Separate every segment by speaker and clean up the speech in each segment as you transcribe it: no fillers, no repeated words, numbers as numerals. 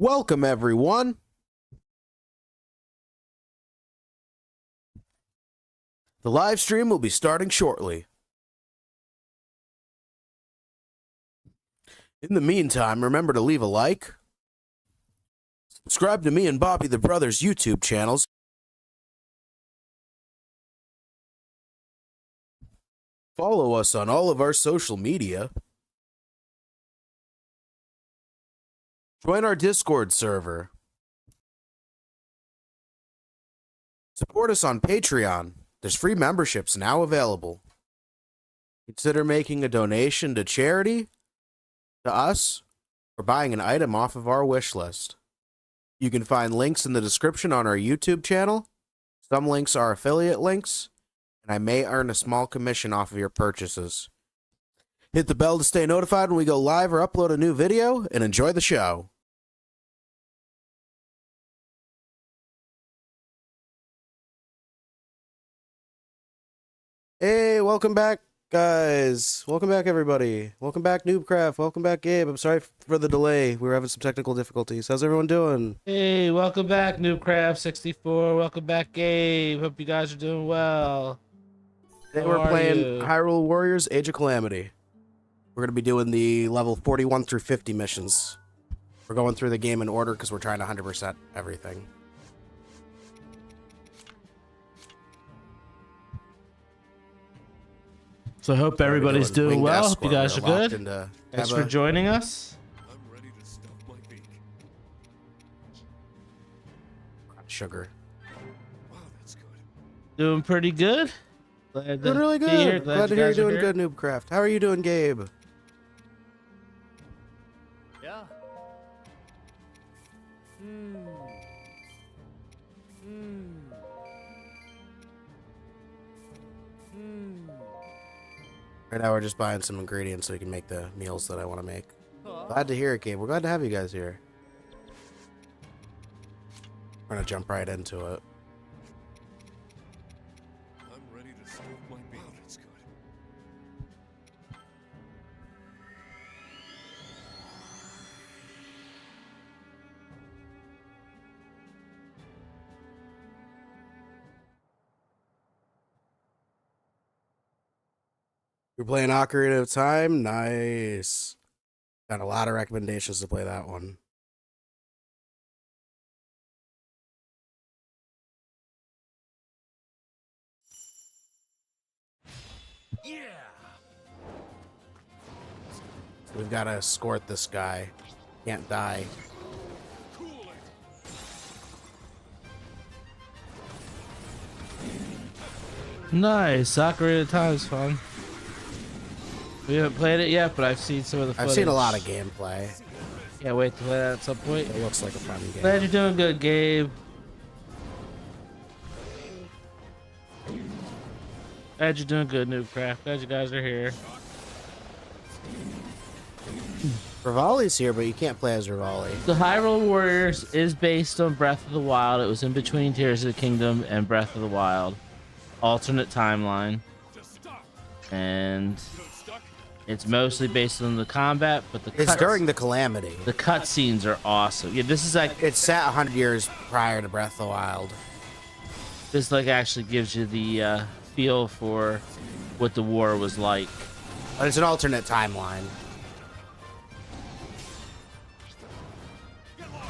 Speaker 1: Welcome, everyone. The live stream will be starting shortly. In the meantime, remember to leave a like, subscribe to me and Bobby the Brothers YouTube channels, follow us on all of our social media, join our Discord server, support us on Patreon. There's free memberships now available. Consider making a donation to charity, to us, or buying an item off of our wish list. You can find links in the description on our YouTube channel. Some links are affiliate links, and I may earn a small commission off of your purchases. Hit the bell to stay notified when we go live or upload a new video, and enjoy the show. Hey, welcome back, guys. Welcome back, everybody. Welcome back, Noobcraft. Welcome back, Gabe. I'm sorry for the delay. We were having some technical difficulties. How's everyone doing?
Speaker 2: Hey, welcome back, Noobcraft64. Welcome back, Gabe. Hope you guys are doing well.
Speaker 1: Today we're playing Hyrule Warriors Age of Calamity. We're going to be doing the level 41 through 50 missions. We're going through the game in order because we're trying to 100% everything.
Speaker 2: So I hope everybody's doing well. Hope you guys are good. Thanks for joining us.
Speaker 3: I'm ready to stuff my beak.
Speaker 1: Sugar.
Speaker 3: Wow, that's good.
Speaker 2: Doing pretty good. Glad
Speaker 1: Doing really good. Glad to hear you're doing good, Noobcraft. How are you doing, Gabe?
Speaker 3: Yeah.
Speaker 1: Right now we're just buying some ingredients so we can make the meals that I want to make. Glad to hear it, Gabe. We're glad to have you guys here. We're going to jump right into it.
Speaker 3: I'm ready to stuff my beak. Wow, that's good.
Speaker 1: You're playing Ocarina of Time? Nice. Got a lot of recommendations to play that one.
Speaker 3: Yeah.
Speaker 1: So we've got to escort this guy. Can't die.
Speaker 3: Cool it.
Speaker 2: Nice. Ocarina of Time is fun. We haven't played it yet, but I've seen some of the footage.
Speaker 1: I've seen a lot of gameplay.
Speaker 2: Can't wait to play that at some point.
Speaker 1: It looks like a fun game.
Speaker 2: Glad you're doing good, Gabe. Glad you're doing good, Noobcraft. Glad you guys are here.
Speaker 1: Rivali's here, but you can't play as Rivali.
Speaker 2: The Hyrule Warriors is based on Breath of the Wild. It was in between Tears of the Kingdom and Breath of the Wild. Alternate timeline.
Speaker 3: Just stop.
Speaker 2: And
Speaker 3: Good stuck.
Speaker 2: it's mostly based on the combat, but
Speaker 1: It's during the Calamity.
Speaker 2: the cutscenes are awesome. Yeah, this is like
Speaker 1: It's set 100 years prior to Breath of the Wild.
Speaker 2: this like actually gives you the feel for what the war was like.
Speaker 1: But it's an alternate timeline.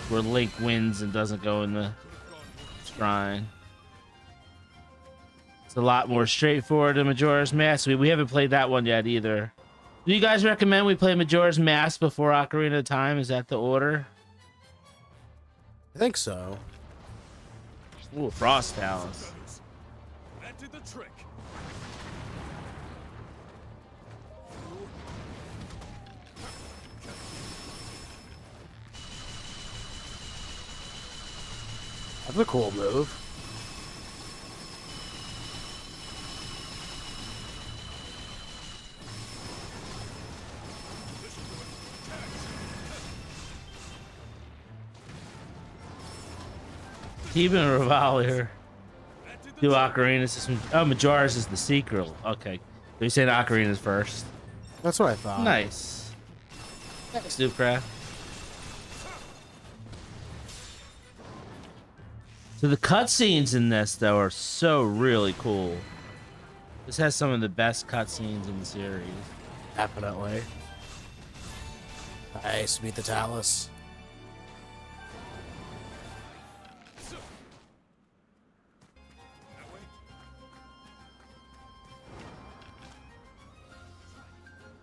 Speaker 2: Where Link wins and doesn't go in the shrine. It's a lot more straightforward than Majora's Mask. We haven't played that one yet either. Do you guys recommend we play Majora's Mask before Ocarina of Time? Is that the order?
Speaker 1: I think so.
Speaker 2: Ooh, Frost Talons.
Speaker 3: That did the trick.
Speaker 1: That's a cool move.
Speaker 2: Even Rivali do Ocarina system. Oh, Majora's is the sequel. Okay. So you said Ocarina's first.
Speaker 1: That's what I thought.
Speaker 2: Nice. Thanks, Noobcraft. So the cutscenes in this though are so really cool. This has some of the best cutscenes in the series.
Speaker 1: Definitely. Nice, beat the Talus.
Speaker 3: That way.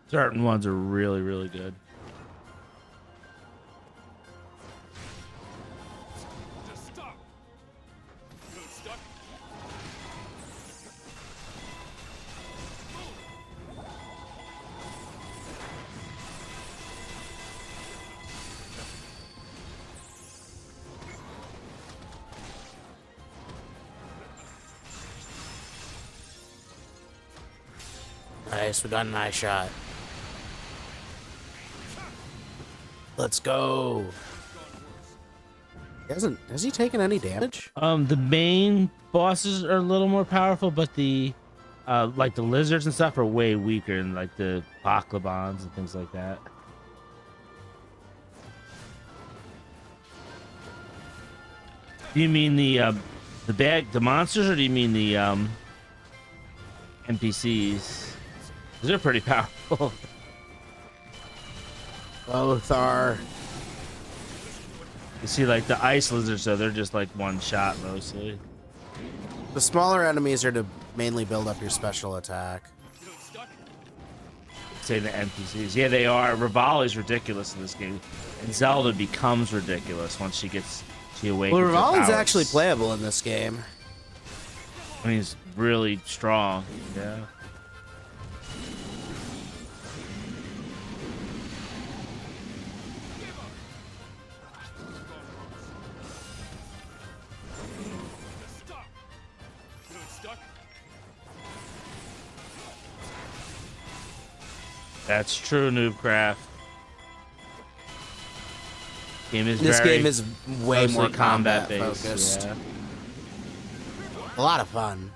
Speaker 2: Certain ones are really, really good.
Speaker 3: Just stop. Good stuck.
Speaker 1: Nice, we got a nice shot. Let's go. Has he taken any damage?
Speaker 2: The main bosses are a little more powerful, but the like the lizards and stuff are way weaker, and like the Baklabans and things like that. Do you mean the monsters, or do you mean the NPCs? 'Cause they're pretty powerful.
Speaker 1: Both are.
Speaker 2: You see, like the ice lizards, so they're just like one shot mostly.
Speaker 1: The smaller enemies are to mainly build up your special attack.
Speaker 3: Good stuck.
Speaker 2: Say the NPCs, yeah, they are. Rivali's ridiculous in this game, and Zelda becomes ridiculous once she awakens.
Speaker 1: Well,
Speaker 2: her
Speaker 1: Rivali's
Speaker 2: powers.
Speaker 1: actually playable in this game.
Speaker 2: I mean, he's really strong. Yeah.
Speaker 3: Just stop. Good stuck.
Speaker 2: That's true, Noobcraft.
Speaker 1: This game is way
Speaker 2: mostly
Speaker 1: more combat
Speaker 2: based,
Speaker 1: focused.
Speaker 2: yeah.
Speaker 1: A lot of fun.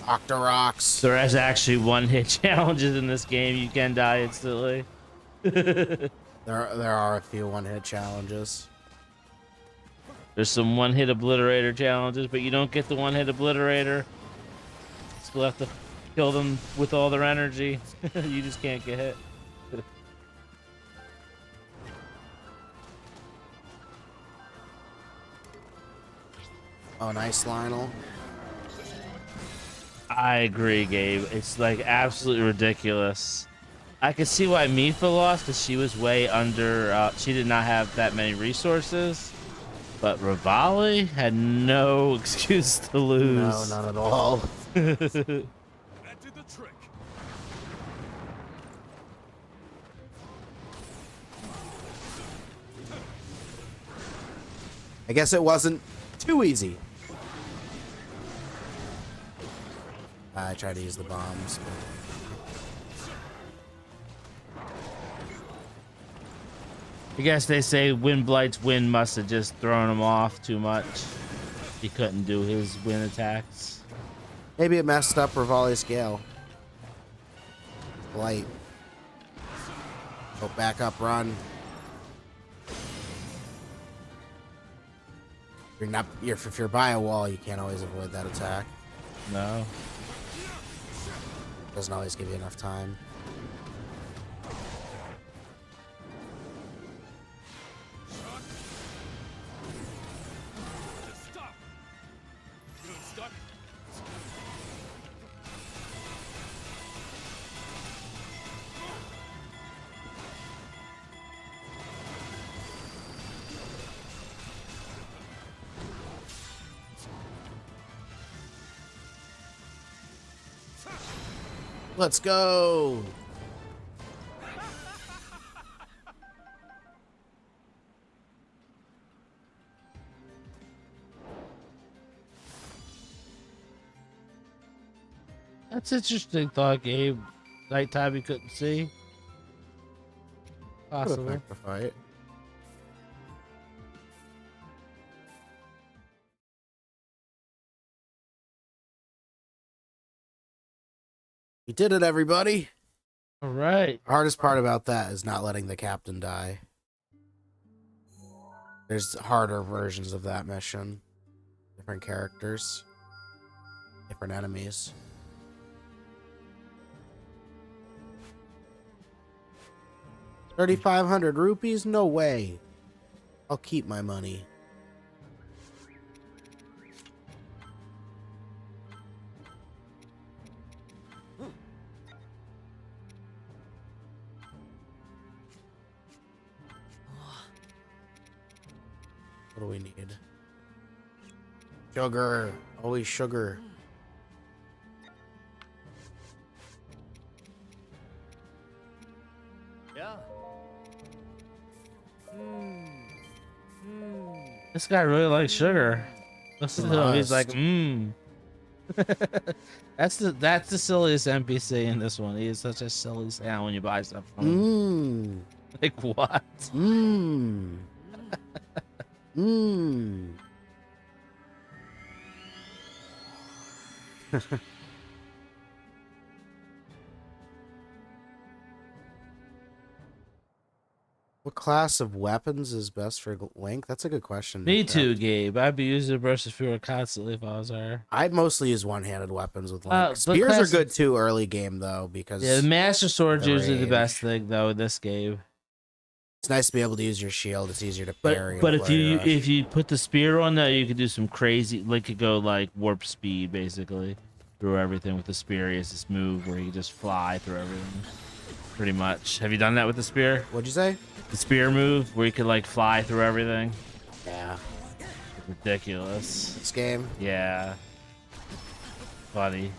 Speaker 1: Octoroks.
Speaker 2: There is actually one-hit challenges in this game. You can die instantly.
Speaker 1: There are a few one-hit challenges.
Speaker 2: There's some one-hit obliterator challenges, but you don't get the one-hit obliterator. Still have to kill them with all their energy. You just can't get hit.
Speaker 1: Oh, nice, Lionel.
Speaker 2: I agree, Gabe. It's like absolutely ridiculous. I could see why Mifa lost, because she was way under. She did not have that many resources. But Rivali had no excuse to lose.
Speaker 1: No, none at all.
Speaker 3: That did the trick.
Speaker 1: I guess it wasn't too easy. I tried to use the bombs.
Speaker 2: I guess they say Windblight's wind must have just thrown him off too much. He couldn't do his wind attacks.
Speaker 1: Maybe it messed up Rivali's scale. Light. Go back up, run. If you're by a wall, you can't always avoid that attack.
Speaker 2: No.
Speaker 1: Doesn't always give you enough time.
Speaker 3: Just stop. Good stuck.
Speaker 1: Let's go.
Speaker 2: That's interesting thought, Gabe. Nighttime you couldn't see.
Speaker 1: Could
Speaker 2: Possible.
Speaker 1: affect the fight. We did it, everybody.
Speaker 2: All right.
Speaker 1: Hardest part about that is not letting the captain die. There's harder versions of that mission. Different characters. Different enemies. 3,500 rupees? No way. I'll keep my money. What do we need? Sugar. Always sugar.
Speaker 4: Yeah.
Speaker 2: This guy really likes sugar. Listen to him. He's like, That's the silliest NPC in this one. He is such a silly sound when you buy stuff from him. Like what?
Speaker 1: What class of weapons is best for Link? That's a good question.
Speaker 2: Me
Speaker 1: Nick.
Speaker 2: too, Gabe. I'd be using burst of fear constantly if I was her.
Speaker 1: I mostly use one-handed weapons with Link.
Speaker 2: But
Speaker 1: Spears are
Speaker 2: class-
Speaker 1: good too early game though because
Speaker 2: Yeah, the Master Sword's
Speaker 1: the
Speaker 2: usually the
Speaker 1: range.
Speaker 2: best thing though in this game.
Speaker 1: it's nice to be able to use your shield. It's easier to parry.
Speaker 2: But
Speaker 1: and
Speaker 2: if
Speaker 1: flurry
Speaker 2: you
Speaker 1: rush.
Speaker 2: if you put the spear on there, you could do some crazy. Like could go like warp speed basically through everything with the spear. He has this move where you just fly through everything. Pretty much. Have you done that with the spear?
Speaker 1: What'd you say?
Speaker 2: The spear move where you could like fly through everything.
Speaker 1: Yeah,
Speaker 2: Ridiculous.
Speaker 1: this game.
Speaker 2: Yeah. Funny.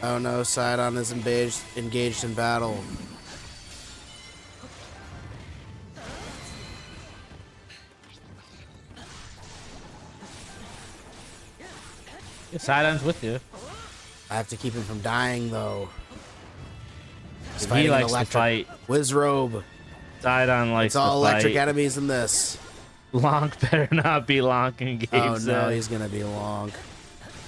Speaker 1: Oh no, Sidon is engaged in battle.
Speaker 2: Yeah, Sidon's with you.
Speaker 1: I have to keep him from dying though. He's
Speaker 2: He
Speaker 1: fighting an
Speaker 2: likes to
Speaker 1: electric
Speaker 2: fight.
Speaker 1: Wizrobe.
Speaker 2: Sidon likes
Speaker 1: It's all
Speaker 2: to
Speaker 1: electric
Speaker 2: fight.
Speaker 1: enemies in this.
Speaker 2: Lonk better not be lonking Gabe
Speaker 1: Oh no,
Speaker 2: said.
Speaker 1: he's gonna be long.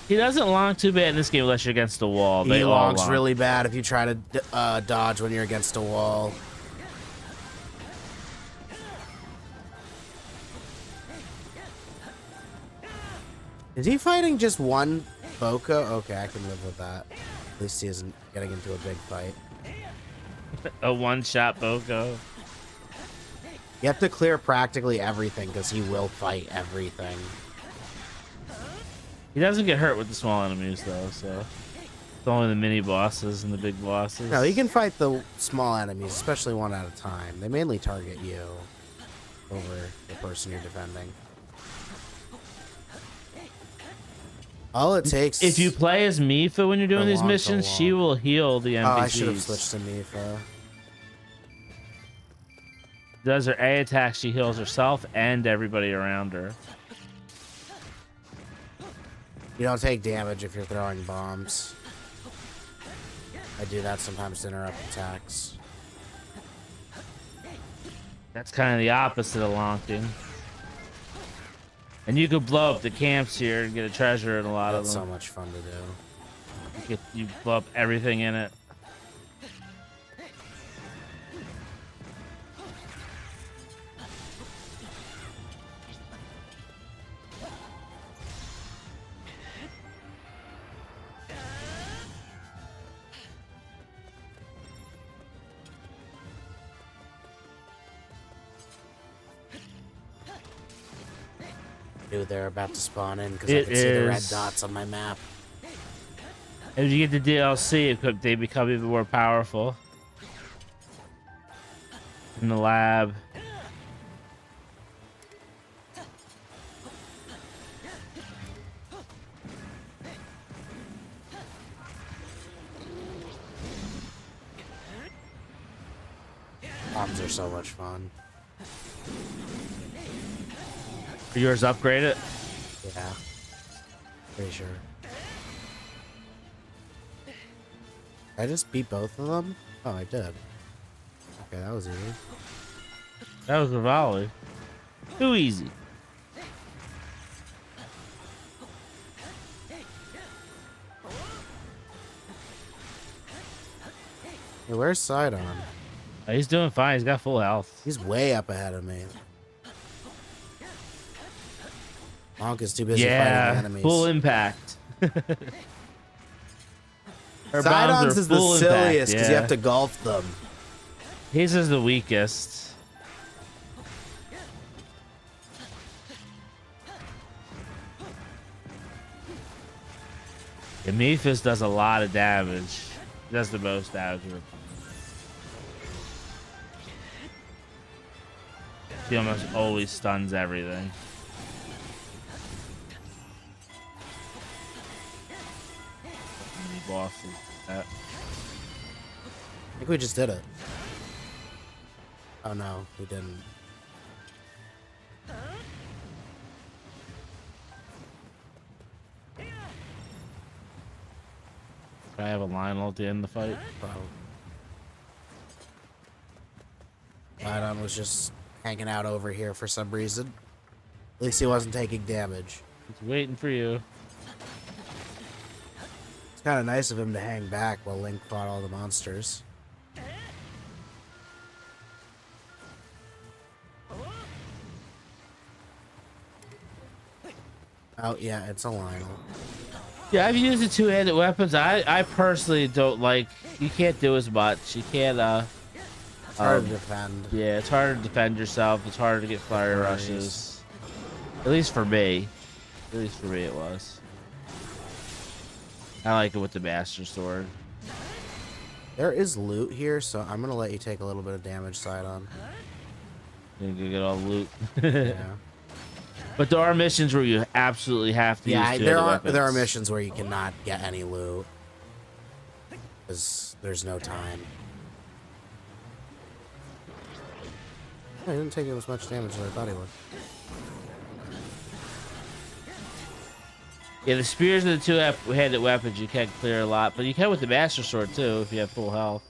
Speaker 2: He doesn't long too bad in this game unless you're against the wall. They
Speaker 1: He
Speaker 2: all
Speaker 1: longs
Speaker 2: long.
Speaker 1: really bad if you try to dodge when you're against a wall. Is he fighting just one Boko? Okay, I can live with that. At least he isn't getting into a big fight.
Speaker 2: A one-shot Boko.
Speaker 1: You have to clear practically everything because he will fight everything.
Speaker 2: He doesn't get hurt with the small enemies though, so it's only the mini bosses and the big bosses.
Speaker 1: No, he can fight the small enemies, especially one at a time. They mainly target you over the person you're defending. All it takes.
Speaker 2: If you play as Mifa when you're doing
Speaker 1: Go
Speaker 2: these
Speaker 1: on, go
Speaker 2: missions, she
Speaker 1: on.
Speaker 2: will heal the NPCs.
Speaker 1: Oh, I should have switched to Mifa.
Speaker 2: Does her A attack, she heals herself and everybody around her.
Speaker 1: You don't take damage if you're throwing bombs. I do that sometimes to interrupt attacks.
Speaker 2: That's kind of the opposite of lonking. And you could blow up the camps here and get a treasure in a lot
Speaker 1: That's
Speaker 2: of
Speaker 1: so
Speaker 2: them.
Speaker 1: much fun to do.
Speaker 2: You blow up everything in it.
Speaker 1: Knew they're about to spawn in because I
Speaker 2: It
Speaker 1: can see the red
Speaker 2: is-
Speaker 1: dots on my map.
Speaker 2: As you get the DLC, they become even more powerful. In the lab.
Speaker 1: Bombs are so much fun.
Speaker 2: Are yours upgraded?
Speaker 1: Yeah. Pretty sure. I just beat both of them? Oh, I did. Okay, that was easy.
Speaker 2: That was a volley. Too easy.
Speaker 1: Hey, where's Sidon?
Speaker 2: He's doing fine. He's got full health.
Speaker 1: He's way up ahead of me. Monk is too busy fighting enemies.
Speaker 2: Full impact. Her bombs
Speaker 1: Sidon's
Speaker 2: are
Speaker 1: is the
Speaker 2: full impact,
Speaker 1: silliest because you
Speaker 2: yeah.
Speaker 1: have to golf them.
Speaker 2: His is the weakest. Yeah, Mephis does a lot of damage. He does the most damage. She almost always stuns everything. Many bosses.
Speaker 1: I think we just did it. Oh no, we didn't.
Speaker 2: I have a Lionel at the end of the fight.
Speaker 1: Probably. Sidon was just hanging out over here for some reason. At least he wasn't taking damage.
Speaker 2: He's waiting for you.
Speaker 1: It's kind of nice of him to hang back while Link fought all the monsters. Oh yeah, it's a Lionel.
Speaker 2: Yeah, I've used the two-handed weapons. I personally don't like. You can't do as much. You can't.
Speaker 1: It's hard to defend.
Speaker 2: Yeah, it's harder to defend yourself. It's harder to get fire rushes. At least for me. At least for me, it was. I like it with the Master Sword.
Speaker 1: There is loot here, so I'm gonna let you take a little bit of damage, Sidon.
Speaker 2: You can get all the loot.
Speaker 1: Yeah.
Speaker 2: But there are missions where you absolutely have to use two-handed weapons.
Speaker 1: There are missions where you cannot get any loot because there's no time. Oh, he didn't take as much damage as I thought he would.
Speaker 2: Yeah, the spears and the two-handed weapons you can clear a lot, but you can with the Master Sword too if you have full health.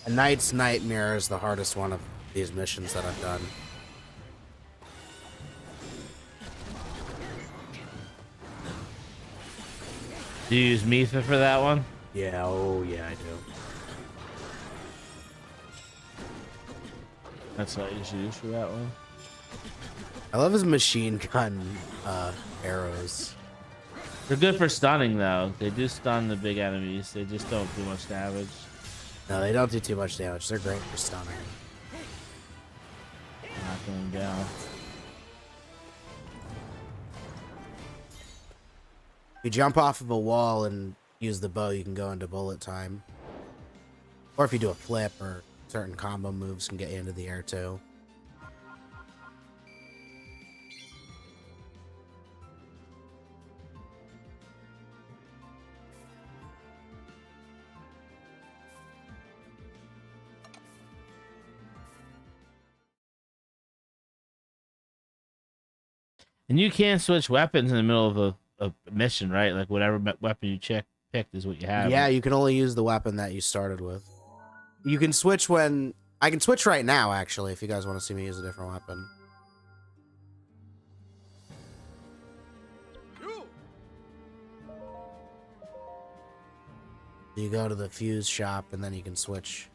Speaker 1: A Knight's Nightmare is the hardest one of these missions that I've done.
Speaker 2: Do you use Mipha for that one?
Speaker 1: Yeah, oh yeah, I do.
Speaker 2: That's what you should use for that one.
Speaker 1: I love his machine gun arrows.
Speaker 2: They're good for stunning though. They do stun the big enemies. They just don't do much damage.
Speaker 1: No, they don't do too much damage. They're great for stunning.
Speaker 2: Knocking them down.
Speaker 1: If you jump off of a wall and use the bow, you can go into bullet time. Or if you do a flip or certain combo moves can get you into the air too.
Speaker 2: And you can switch weapons in the middle of a mission, right? Like whatever weapon you picked is what you have.
Speaker 1: Yeah, you can only use the weapon that you started with. You can switch when... I can switch right now, actually, if you guys want to see me use a different weapon. You go to the fuse shop, and then you can switch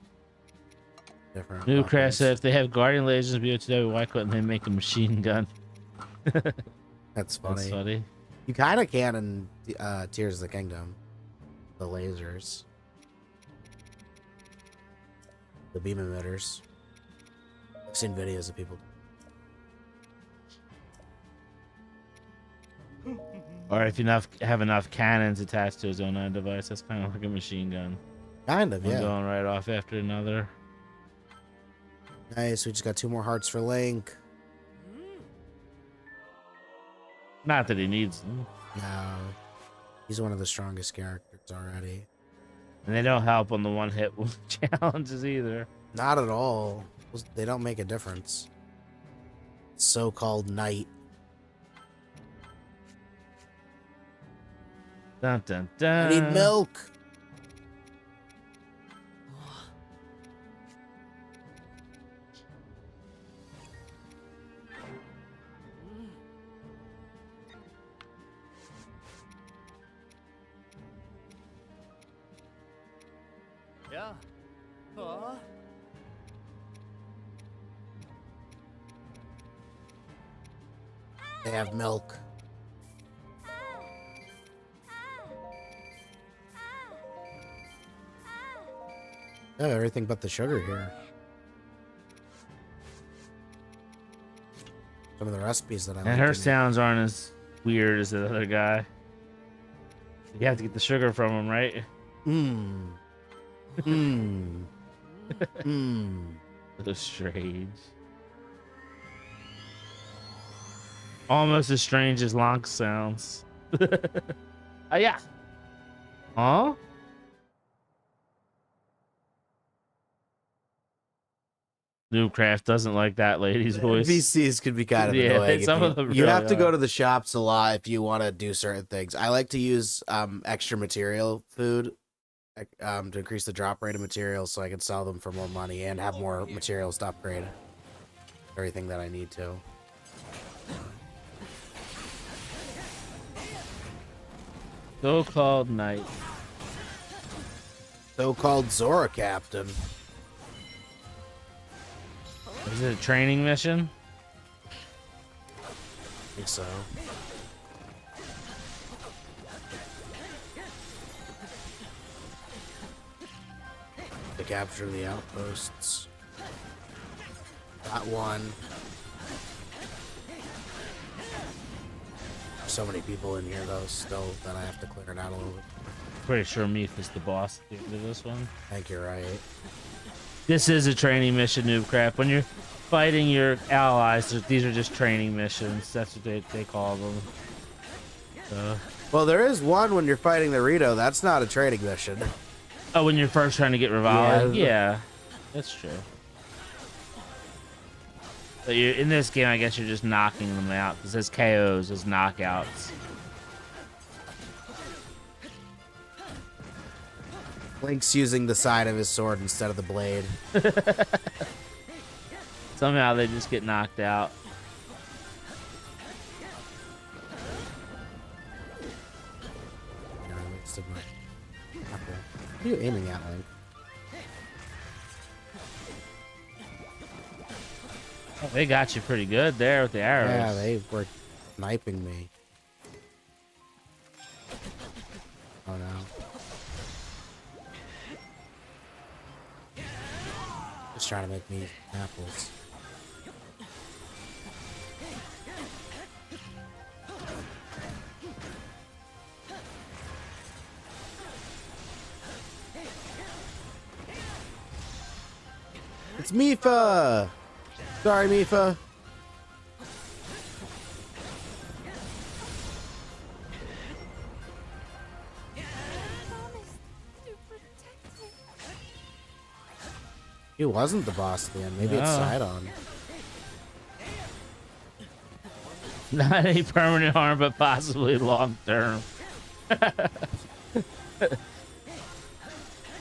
Speaker 1: different
Speaker 2: New
Speaker 1: weapons.
Speaker 2: Crash said if they have Guardian lasers in BO2, why couldn't they make a machine gun?
Speaker 1: That's funny.
Speaker 2: That's funny.
Speaker 1: You kind of can in Tears of the Kingdom. The lasers. The beam emitters. I've seen videos of people.
Speaker 2: Or if you have enough cannons attached to his own device, that's kind of like a machine gun.
Speaker 1: Kind of,
Speaker 2: One
Speaker 1: yeah.
Speaker 2: going right off after another.
Speaker 1: Nice, we just got 2 more hearts for Link.
Speaker 2: Not that he needs them.
Speaker 1: No. He's one of the strongest characters already.
Speaker 2: And they don't help on the one-hit challenges either.
Speaker 1: Not at all. They don't make a difference. So-called knight.
Speaker 2: Dun dun dun.
Speaker 1: I need milk.
Speaker 4: Yeah. Huh?
Speaker 1: They have milk. Oh, everything but the sugar here. Some of the recipes that I like.
Speaker 2: And her
Speaker 1: in it.
Speaker 2: sounds aren't as weird as the other guy. You have to get the sugar from him, right?
Speaker 1: Mmm. Mmm. Mmm.
Speaker 2: So strange. Almost as strange as Lonk sounds. Oh yeah. Huh? Noobcraft doesn't like that lady's voice.
Speaker 1: VCs could be kind of
Speaker 2: Yeah,
Speaker 1: annoying. If
Speaker 2: some
Speaker 1: you,
Speaker 2: of them
Speaker 1: you
Speaker 2: really
Speaker 1: have to go
Speaker 2: are.
Speaker 1: to the shops a lot if you want to do certain things. I like to use extra material food to increase the drop rate of materials so I can sell them for more money and have more materials to upgrade everything that I need to.
Speaker 2: So-called knight.
Speaker 1: So-called Zora Captain.
Speaker 2: Is it a training mission?
Speaker 1: I think so. To capture the outposts. Got one. So many people in here though still that I have to clear it out a little bit.
Speaker 2: Pretty sure Meef is the boss at the end of this one.
Speaker 1: I think you're right.
Speaker 2: This is a training mission, Noobcraft. When you're fighting your allies, these are just training missions. That's what they call them. So,
Speaker 1: Well, there is one when you're fighting the Rito. That's not a training mission.
Speaker 2: oh, when you're first trying to get Rivali?
Speaker 1: Yeah.
Speaker 2: Yeah, that's true. But you're, in this game, I guess you're just knocking them out. It says KOs as knockouts.
Speaker 1: Link's using the side of his sword instead of the blade.
Speaker 2: Somehow they just get knocked out.
Speaker 1: Yeah, Link's did my- okay. What are you aiming at, Link?
Speaker 2: Oh, they got you pretty good there with the arrows.
Speaker 1: Yeah, they were sniping me. Oh no. Just trying to make me apples. It's Mifa! Sorry, Mifa. He wasn't the boss at the end. Maybe it's
Speaker 2: No.
Speaker 1: Sidon.
Speaker 2: Not any permanent harm, but possibly long term.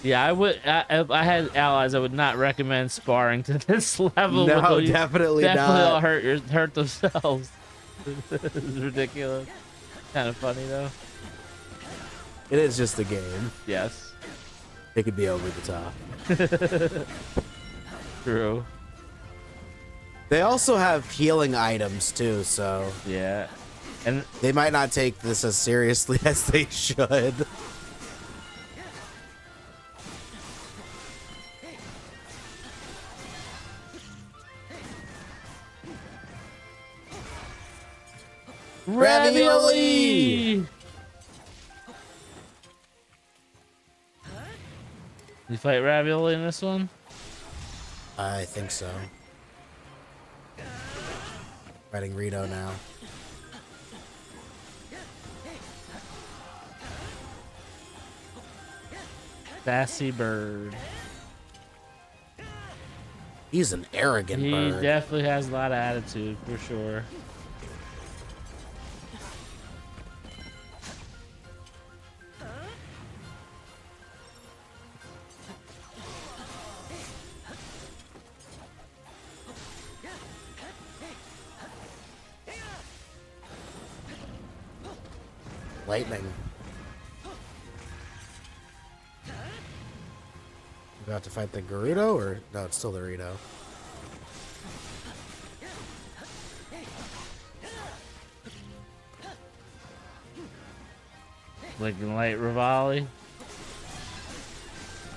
Speaker 2: Yeah, I would. If I had allies, I would not recommend sparring to this level.
Speaker 1: No,
Speaker 2: with those-
Speaker 1: definitely
Speaker 2: definitely
Speaker 1: not.
Speaker 2: all hurt themselves. It's ridiculous. Kind of funny though.
Speaker 1: It is just a game.
Speaker 2: Yes,
Speaker 1: It could be over the top.
Speaker 2: true.
Speaker 1: They also have healing items too, so
Speaker 2: Yeah, and
Speaker 1: they might not take this as seriously as they should. Ravioli!
Speaker 2: You fight Ravioli in this one?
Speaker 1: I think so. Fighting Rito now.
Speaker 2: Sassy bird.
Speaker 1: He's an arrogant
Speaker 2: He
Speaker 1: bird.
Speaker 2: definitely has a lot of attitude for sure.
Speaker 1: Lightning. We have to fight the Gerudo, or no? It's still the Rito.
Speaker 2: Blinking light Rivali.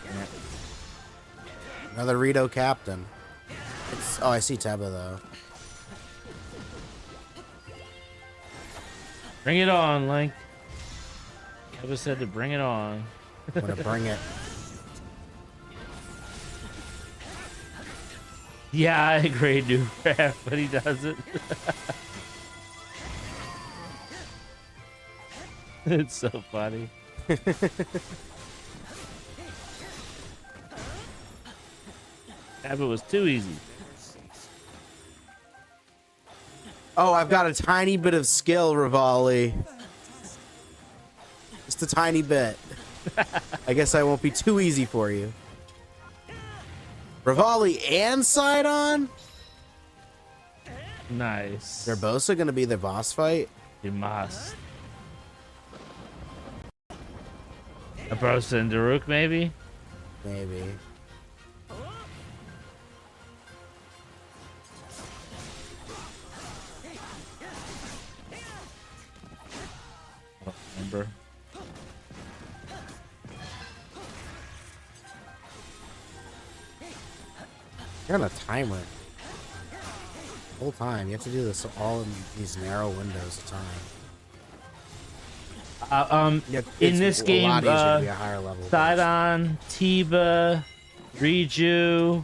Speaker 2: Yeah.
Speaker 1: Another Rito captain. Oh, I see Teba though.
Speaker 2: Bring it on, Link. I said to bring it on.
Speaker 1: I'm gonna bring it.
Speaker 2: Yeah, I agree, new craft, but he doesn't. It's so funny. That was too easy.
Speaker 1: Oh, I've got a tiny bit of skill, Rivali. Just a tiny bit. I guess I won't be too easy for you. Rivali and Sidon?
Speaker 2: Nice.
Speaker 1: Nerbosa gonna be the boss fight?
Speaker 2: You must. Abrosa and Daruk, maybe?
Speaker 1: Maybe.
Speaker 2: I don't remember.
Speaker 1: You're on a timer. The whole time. You have to do this all in these narrow windows of time.
Speaker 2: In this
Speaker 1: a
Speaker 2: game,
Speaker 1: lot easier to be a higher level boss.
Speaker 2: Sidon, Tiba, Riju,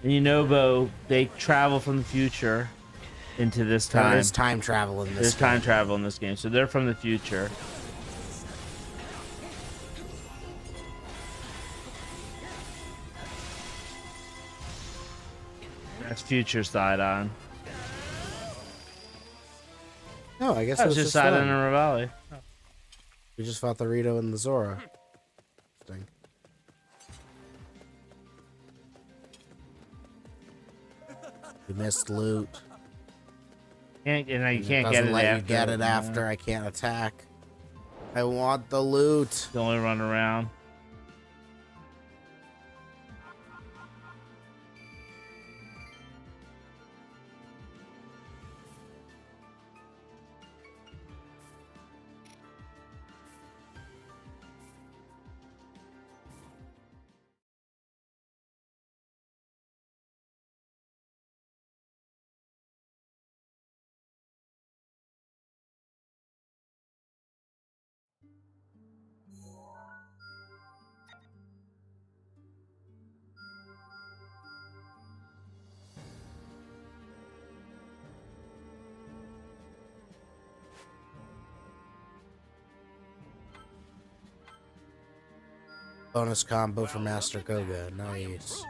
Speaker 2: and Yunobo, they travel from the future into this time.
Speaker 1: There's time travel in this
Speaker 2: There's
Speaker 1: game.
Speaker 2: time travel in this game, so they're from the future. That's future Sidon.
Speaker 1: No, I guess it
Speaker 2: That's
Speaker 1: was
Speaker 2: just Sidon
Speaker 1: them.
Speaker 2: and Rivali.
Speaker 1: We just fought the Rito and the Zora. Interesting. You missed loot.
Speaker 2: You can't
Speaker 1: It
Speaker 2: get
Speaker 1: doesn't
Speaker 2: it
Speaker 1: let
Speaker 2: after.
Speaker 1: you get it
Speaker 2: no.
Speaker 1: after. I can't attack. I want the loot.
Speaker 2: You only run around.
Speaker 1: Bonus combo for Master Koga. Nice.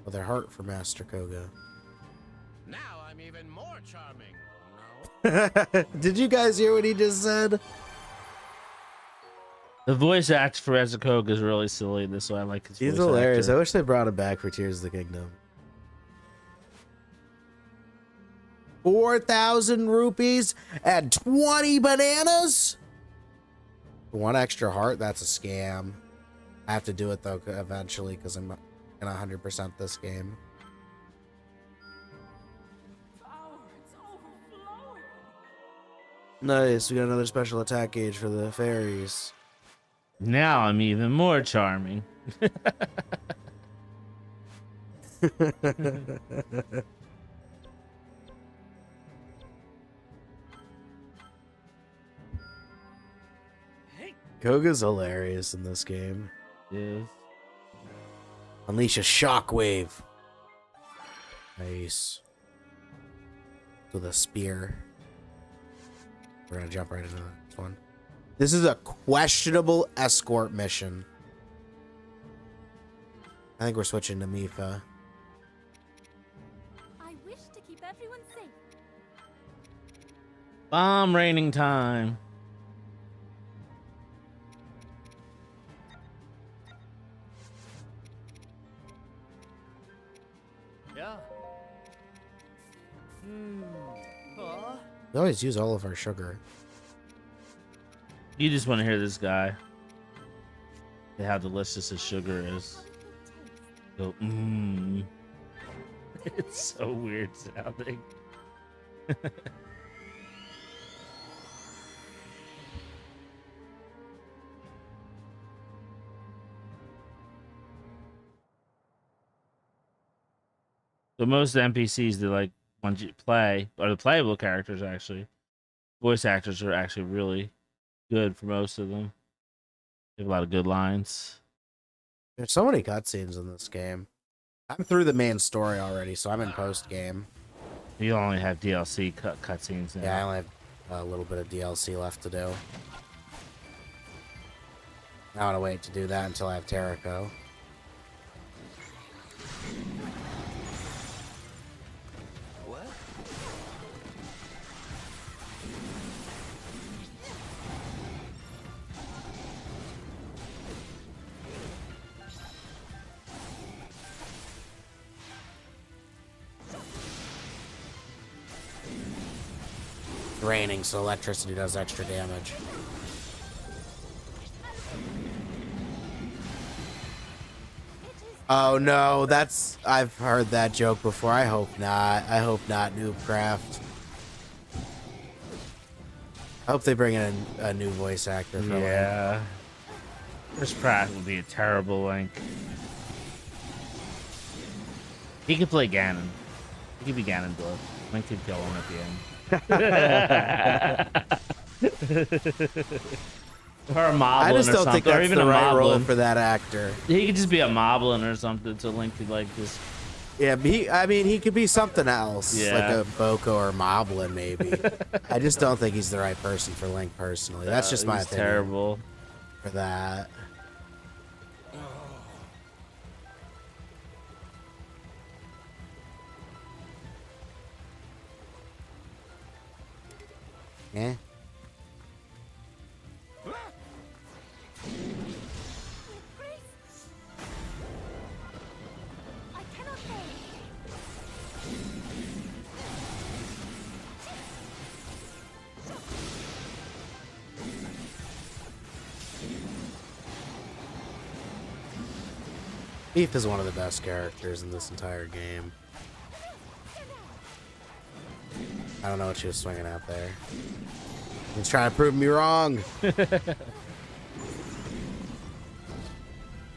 Speaker 1: Well, they're hurt for Master Koga.
Speaker 5: Now I'm even more charming. No?
Speaker 1: Did you guys hear what he just said?
Speaker 2: The voice act for Ezukoga is really silly. This way I like his
Speaker 1: He's
Speaker 2: voice
Speaker 1: hilarious.
Speaker 2: actor.
Speaker 1: I wish they brought him back for Tears of the Kingdom. 4,000 rupees and 20 bananas? One extra heart? That's a scam. I have to do it though eventually because I'm gonna 100% this game. Nice, we got another special attack gauge for the fairies.
Speaker 2: Now I'm even more charming.
Speaker 1: Koga's hilarious in this game.
Speaker 2: Yes.
Speaker 1: Unleash a shockwave. Nice. With a spear. We're gonna jump right into this one. This is a questionable escort mission. I think we're switching to Mifa.
Speaker 4: I wish to keep everyone safe.
Speaker 2: Bomb raining time.
Speaker 5: Yeah.
Speaker 1: We always use all of our sugar.
Speaker 2: You just want to hear this guy. And how delicious his sugar is. Go, mmm. It's so weird sounding. So most NPCs that like once you play, or the playable characters actually, voice actors are actually really good for most of them. They have a lot of good lines.
Speaker 1: There's so many cutscenes in this game. I'm through the main story already, so I'm in post game.
Speaker 2: You only have DLC cutscenes now.
Speaker 1: Yeah, I only have a little bit of DLC left to do. I want to wait to do that until I have Terrico.
Speaker 5: What?
Speaker 1: It's raining, so electricity does extra damage. Oh no, I've heard that joke before. I hope not. I hope not, Noobcraft. I hope they bring in a new voice actor for Link.
Speaker 2: Yeah. Chris Pratt would be a terrible Link. He could play Ganon. He could be Ganondorf. Link could kill him at the end. Or a Moblin
Speaker 1: I just
Speaker 2: or
Speaker 1: don't
Speaker 2: something.
Speaker 1: think
Speaker 2: Or
Speaker 1: that's
Speaker 2: even
Speaker 1: the
Speaker 2: a
Speaker 1: right role
Speaker 2: Moblin.
Speaker 1: for that actor.
Speaker 2: He could just be a Moblin or something, so Link could like just.
Speaker 1: Yeah, I mean, he could be something else,
Speaker 2: Yeah.
Speaker 1: like a Boko or Moblin, maybe. I just don't think he's the right person for Link, personally. That's just my
Speaker 2: He's
Speaker 1: opinion
Speaker 2: terrible.
Speaker 1: for that. Yeah.
Speaker 4: I cannot fail.
Speaker 1: Thief is one of the best characters in this entire game. I don't know what she was swinging out there. He's trying to prove me wrong.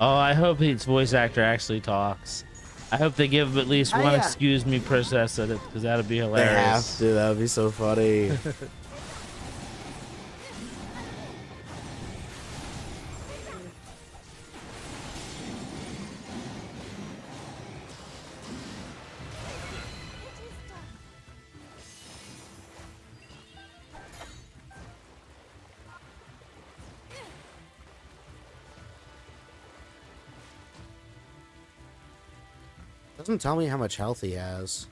Speaker 2: Oh, I hope his voice actor actually talks. I hope they give him at least one excuse me process at it, because that'd be
Speaker 1: They
Speaker 2: hilarious.
Speaker 1: have to. That would be so funny. Doesn't tell me how much health he has.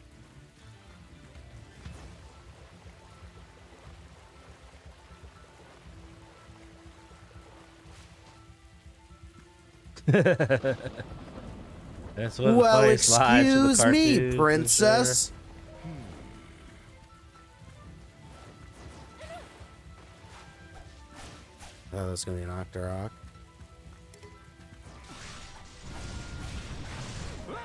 Speaker 2: That's what
Speaker 1: Well,
Speaker 2: the place lies for the
Speaker 1: excuse me,
Speaker 2: cartoon, for
Speaker 1: princess. Oh, that's gonna be an Octorok.
Speaker 2: Sure.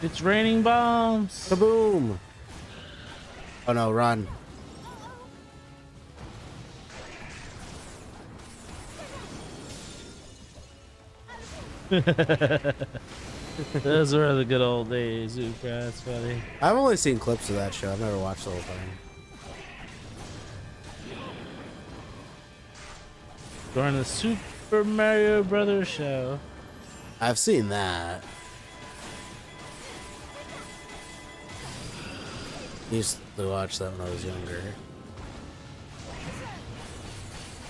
Speaker 2: It's raining bombs.
Speaker 1: Kaboom! Oh no, run.
Speaker 2: Those were the good old days. Ooh, that's funny.
Speaker 1: I've only seen clips of that show. I've never watched the whole thing.
Speaker 2: During the Super Mario Brothers show.
Speaker 1: I've seen that. Used to watch that when I was younger.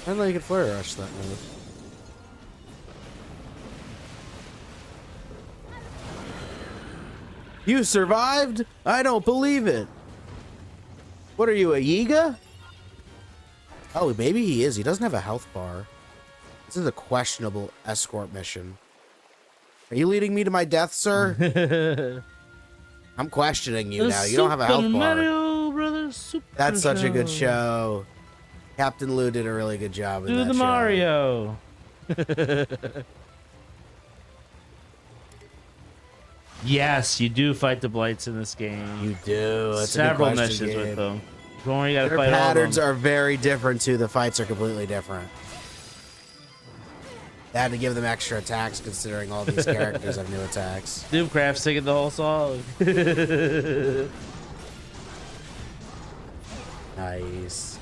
Speaker 1: I didn't know you could flare rush that move. You survived? I don't believe it. What are you, a Yiga? Oh, maybe he is. He doesn't have a health bar. This is a questionable escort mission. Are you leading me to my death, sir? I'm questioning you now. You don't have a health bar.
Speaker 2: Mario Brothers Super
Speaker 1: That's such a good
Speaker 2: Show.
Speaker 1: show. Captain Lou did a really good job in
Speaker 2: Do
Speaker 1: that
Speaker 2: the
Speaker 1: show.
Speaker 2: Mario. Yes, you do fight the blights in this game.
Speaker 1: You do. It's
Speaker 2: Several
Speaker 1: a good
Speaker 2: missions
Speaker 1: question
Speaker 2: with
Speaker 1: game.
Speaker 2: them. One where you gotta
Speaker 1: Their
Speaker 2: fight all of
Speaker 1: patterns
Speaker 2: them.
Speaker 1: are very different too. The fights are completely different. They had to give them extra attacks considering all these characters have new attacks.
Speaker 2: Doomcraft singing the whole song.
Speaker 1: Nice.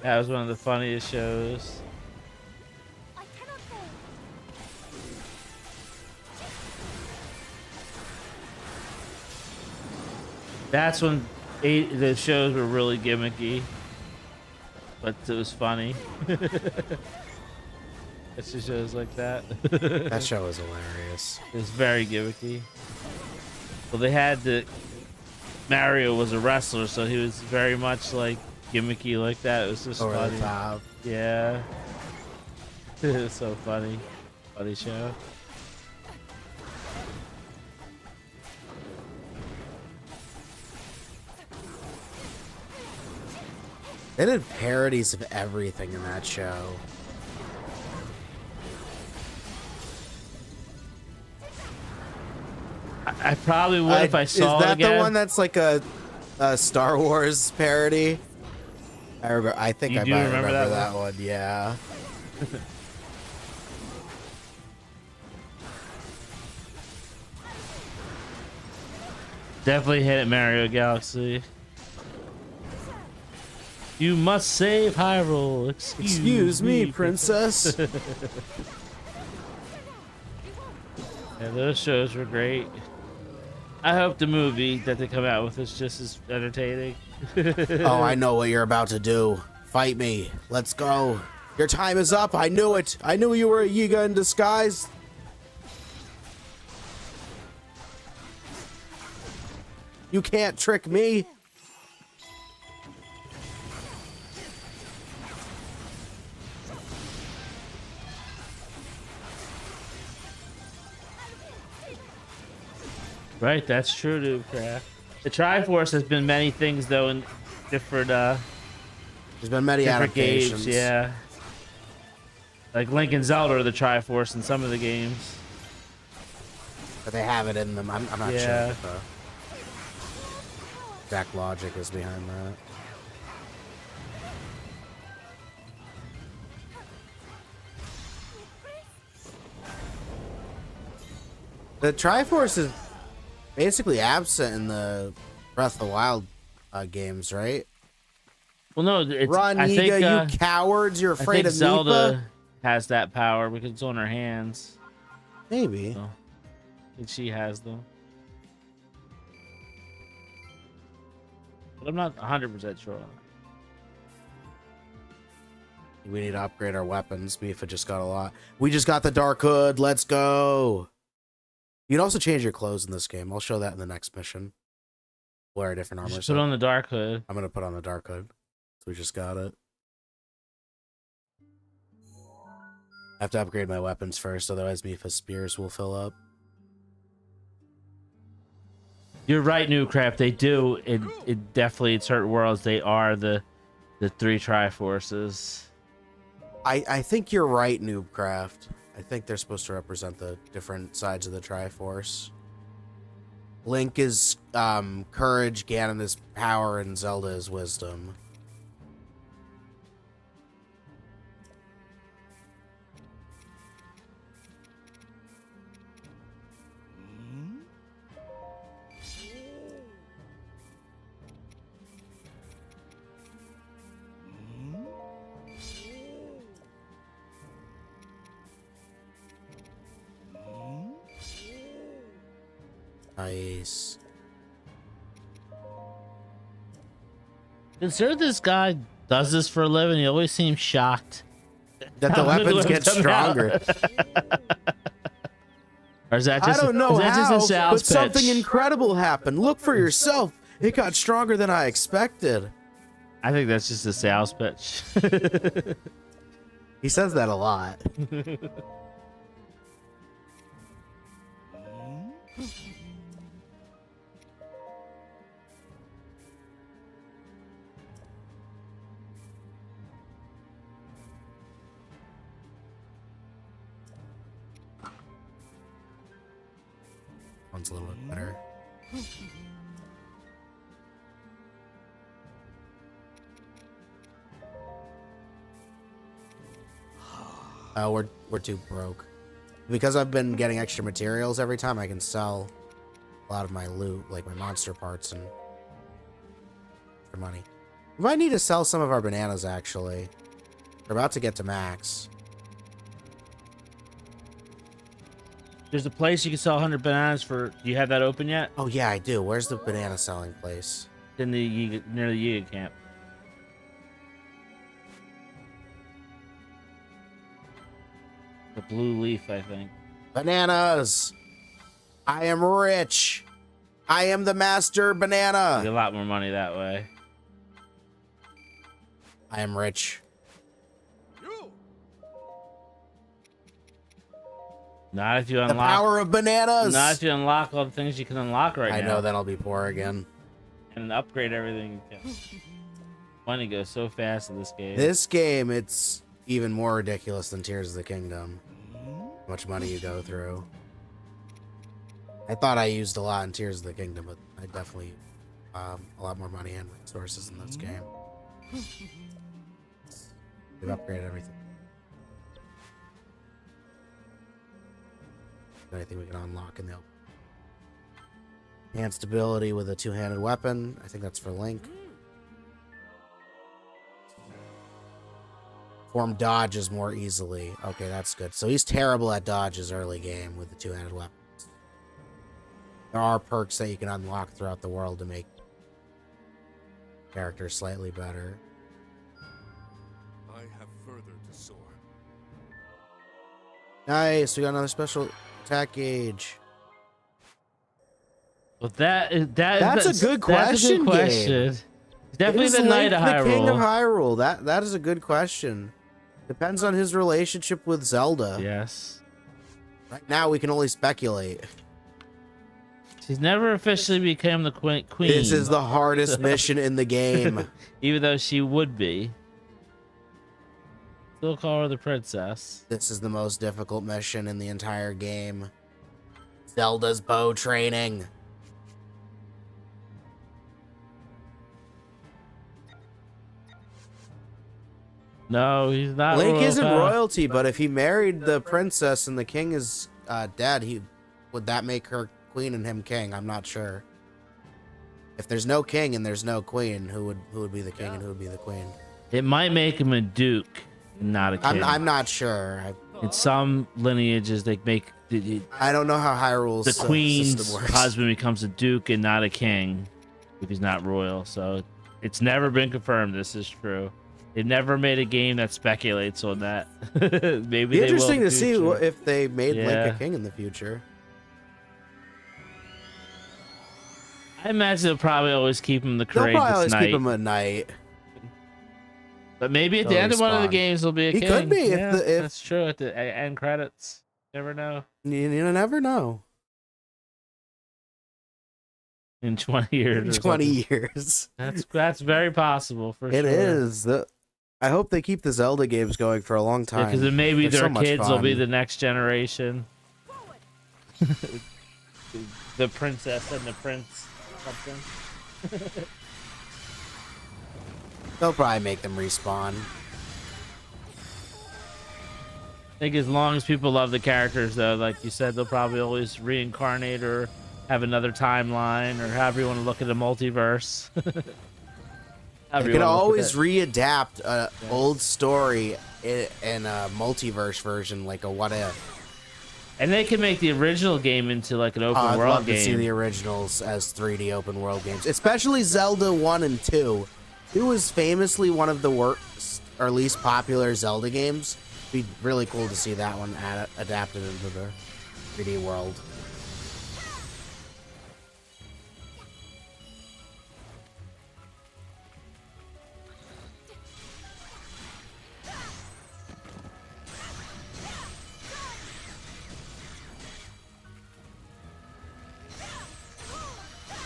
Speaker 2: That was one of the funniest shows.
Speaker 4: I cannot fail.
Speaker 2: That's when the shows were really gimmicky, but it was funny. It's just shows like that.
Speaker 1: That show is hilarious.
Speaker 2: It was very gimmicky. Well, they had Mario was a wrestler, so he was very much like gimmicky like that. It was just
Speaker 1: Over
Speaker 2: funny.
Speaker 1: the top.
Speaker 2: Yeah. It was so funny. Funny show.
Speaker 1: They did parodies of everything in that show.
Speaker 2: I probably would if I saw
Speaker 1: Is
Speaker 2: it
Speaker 1: that
Speaker 2: again.
Speaker 1: the one that's like a Star Wars parody? I think
Speaker 2: You
Speaker 1: I
Speaker 2: do
Speaker 1: might
Speaker 2: remember
Speaker 1: remember
Speaker 2: that
Speaker 1: that one. Yeah.
Speaker 2: Definitely hit it, Mario Galaxy. You must save Hyrule.
Speaker 1: Excuse me, princess.
Speaker 2: Yeah, those shows were great. I hope the movie that they come out with is just as entertaining.
Speaker 1: Oh, I know what you're about to do. Fight me. Let's go. Your time is up. I knew it. I knew you were a Yiga in disguise. You can't trick me.
Speaker 2: Right, that's true, Doomcraft. The Triforce has been many things though in different
Speaker 1: There's been many
Speaker 2: different
Speaker 1: adaptations.
Speaker 2: games, yeah. Like Link and Zelda are the Triforce in some of the games.
Speaker 1: But they have it in them. I'm not
Speaker 2: Yeah.
Speaker 1: sure what the exact logic is behind that. The Triforce is basically absent in the Breath of the Wild games, right?
Speaker 2: Well, no, it's
Speaker 1: Run,
Speaker 2: I
Speaker 1: Yiga,
Speaker 2: think
Speaker 1: you cowards! You're
Speaker 2: I
Speaker 1: afraid
Speaker 2: think
Speaker 1: of
Speaker 2: Zelda has that power because it's on her hands.
Speaker 1: Mippa? Maybe.
Speaker 2: So, I think she has them. But I'm not 100% sure.
Speaker 1: We need to upgrade our weapons. Mipha just got a lot. We just got the Dark Hood. Let's go. You can also change your clothes in this game. I'll show that in the next mission. Wear a different armor
Speaker 2: Just
Speaker 1: set.
Speaker 2: put on the Dark Hood.
Speaker 1: I'm going to put on the Dark Hood. So we just got it. I have to upgrade my weapons first, otherwise Mipha's spears will fill up.
Speaker 2: You're right, Newcraft. They do. It definitely in certain worlds they are the three Triforces.
Speaker 1: I think you're right, Noobcraft. I think they're supposed to represent the different sides of the Triforce. Link is courage, Ganon is power, and Zelda is wisdom. Nice.
Speaker 2: Consider this guy does this for a living. He always seems shocked.
Speaker 1: That the
Speaker 2: How good
Speaker 1: weapons get
Speaker 2: come out.
Speaker 1: stronger.
Speaker 2: Or is that
Speaker 1: I
Speaker 2: just
Speaker 1: don't know
Speaker 2: is that
Speaker 1: how,
Speaker 2: just a
Speaker 1: but
Speaker 2: sales pitch?
Speaker 1: something incredible happened. Look for yourself. It got stronger than I expected.
Speaker 2: I think that's just a sales pitch.
Speaker 1: He says that a lot. One's a little bit better. Oh, we're too broke. Because I've been getting extra materials every time, I can sell a lot of my loot, like my monster parts, and for money. We might need to sell some of our bananas, actually. We're about to get to max.
Speaker 2: There's a place you can sell 100 bananas for. Do you have that open yet?
Speaker 1: Oh yeah, I do. Where's the banana selling place?
Speaker 2: In the near the Yiga camp. The blue leaf, I think.
Speaker 1: Bananas! I am rich! I am the master
Speaker 2: You get
Speaker 1: banana!
Speaker 2: a lot more money that way.
Speaker 1: I am rich.
Speaker 3: You!
Speaker 2: Not if you
Speaker 1: The
Speaker 2: unlock.
Speaker 1: power of bananas!
Speaker 2: Not if you unlock all the things you can unlock right now.
Speaker 1: I know, then I'll be poor again.
Speaker 2: And upgrade everything you can. Money goes so fast in this game.
Speaker 1: This game, it's even more ridiculous than Tears of the Kingdom. How much money you go through. I thought I used a lot in Tears of the Kingdom, but I definitely used a lot more money and resources in this game. We've upgraded everything. Anything we can unlock in the open. Enhanced ability with a two-handed weapon. I think that's for Link. Form dodges more easily. Okay, that's good. So he's terrible at dodges early game with the two-handed weapons. There are perks that you can unlock throughout the world to make characters slightly better.
Speaker 3: I have further to soar.
Speaker 1: Nice, we got another special attack gauge.
Speaker 2: Well, that's
Speaker 1: a good question, Gabe.
Speaker 2: Definitely
Speaker 1: Is
Speaker 2: the Knight
Speaker 1: Link
Speaker 2: of
Speaker 1: the King of
Speaker 2: Hyrule.
Speaker 1: Hyrule? That is a good question. Depends on his relationship with Zelda.
Speaker 2: Yes.
Speaker 1: Right now, we can only speculate.
Speaker 2: She's never officially become the queen.
Speaker 1: This is the hardest mission in the game.
Speaker 2: Even though she would be. Still call her the princess.
Speaker 1: This is the most difficult mission in the entire game. Zelda's bow training.
Speaker 2: No, he's not.
Speaker 1: Link isn't
Speaker 2: royal.
Speaker 1: royalty, but if he married the princess and the king is dead, would that make her queen and him king? I'm not sure. If there's no king and there's no queen, who would be the king and who would be the queen?
Speaker 2: It might make him a duke, not a king.
Speaker 1: I'm not sure.
Speaker 2: In some lineages, they make
Speaker 1: I don't know how Hyrule's
Speaker 2: the queen's
Speaker 1: system works.
Speaker 2: husband becomes a duke and not a king if he's not royal. So it's never been confirmed. This is true. They never made a game that speculates on that. Maybe
Speaker 1: Be
Speaker 2: they
Speaker 1: interesting
Speaker 2: will in
Speaker 1: to
Speaker 2: the
Speaker 1: see
Speaker 2: future.
Speaker 1: if they made Link
Speaker 2: Yeah.
Speaker 1: a king in the future.
Speaker 2: I imagine they'll probably always keep him the
Speaker 1: They'll
Speaker 2: courageous
Speaker 1: probably always
Speaker 2: knight.
Speaker 1: keep him a knight.
Speaker 2: But maybe at the
Speaker 1: They'll
Speaker 2: end of one of the
Speaker 1: respawn.
Speaker 2: games, he'll be a
Speaker 1: He
Speaker 2: king.
Speaker 1: could be if
Speaker 2: Yeah,
Speaker 1: the- if-
Speaker 2: that's true. At the end credits, never know.
Speaker 1: You never know.
Speaker 2: In 20 years. or
Speaker 1: 20
Speaker 2: something.
Speaker 1: years.
Speaker 2: That's very possible for
Speaker 1: It
Speaker 2: sure.
Speaker 1: is. I hope they keep the Zelda games going for a long time.
Speaker 2: Because then maybe
Speaker 1: They're so
Speaker 2: their
Speaker 1: much
Speaker 2: kids will be
Speaker 1: fun.
Speaker 2: the next generation. The princess and the prince. Something.
Speaker 1: They'll probably make them respawn.
Speaker 2: I think as long as people love the characters, though, like you said, they'll probably always reincarnate or have another timeline or however you want to look at a multiverse.
Speaker 1: They can always readapt an old story in a multiverse version, like a what if.
Speaker 2: And they can make the original game into like an open
Speaker 1: I'd
Speaker 2: world
Speaker 1: love
Speaker 2: game.
Speaker 1: to see the originals as 3D open world games, especially Zelda 1 and 2. 2 was famously one of the worst or least popular Zelda games. It'd be really cool to see that one adapted into the 3D world.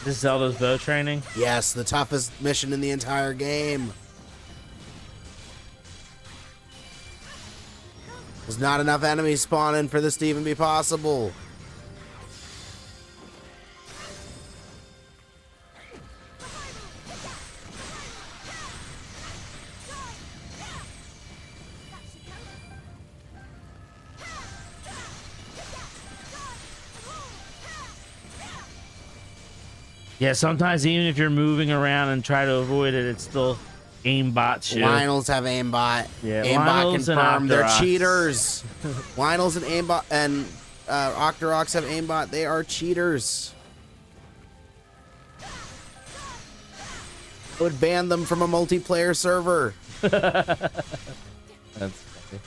Speaker 2: This Zelda's bow training.
Speaker 1: Yes, the toughest mission in the entire game. There's not enough enemies spawning for this to even be possible.
Speaker 2: Yeah, sometimes even if you're moving around and try to avoid it, it's still aimbot shit.
Speaker 1: Lionels have aimbot.
Speaker 2: Yeah,
Speaker 1: aimbot
Speaker 2: Lionels and
Speaker 1: confirmed. They're
Speaker 2: Octoroks.
Speaker 1: cheaters. Lionels and aimbot and Octoroks have aimbot. They are cheaters. I would ban them from a multiplayer server.
Speaker 2: That's funny.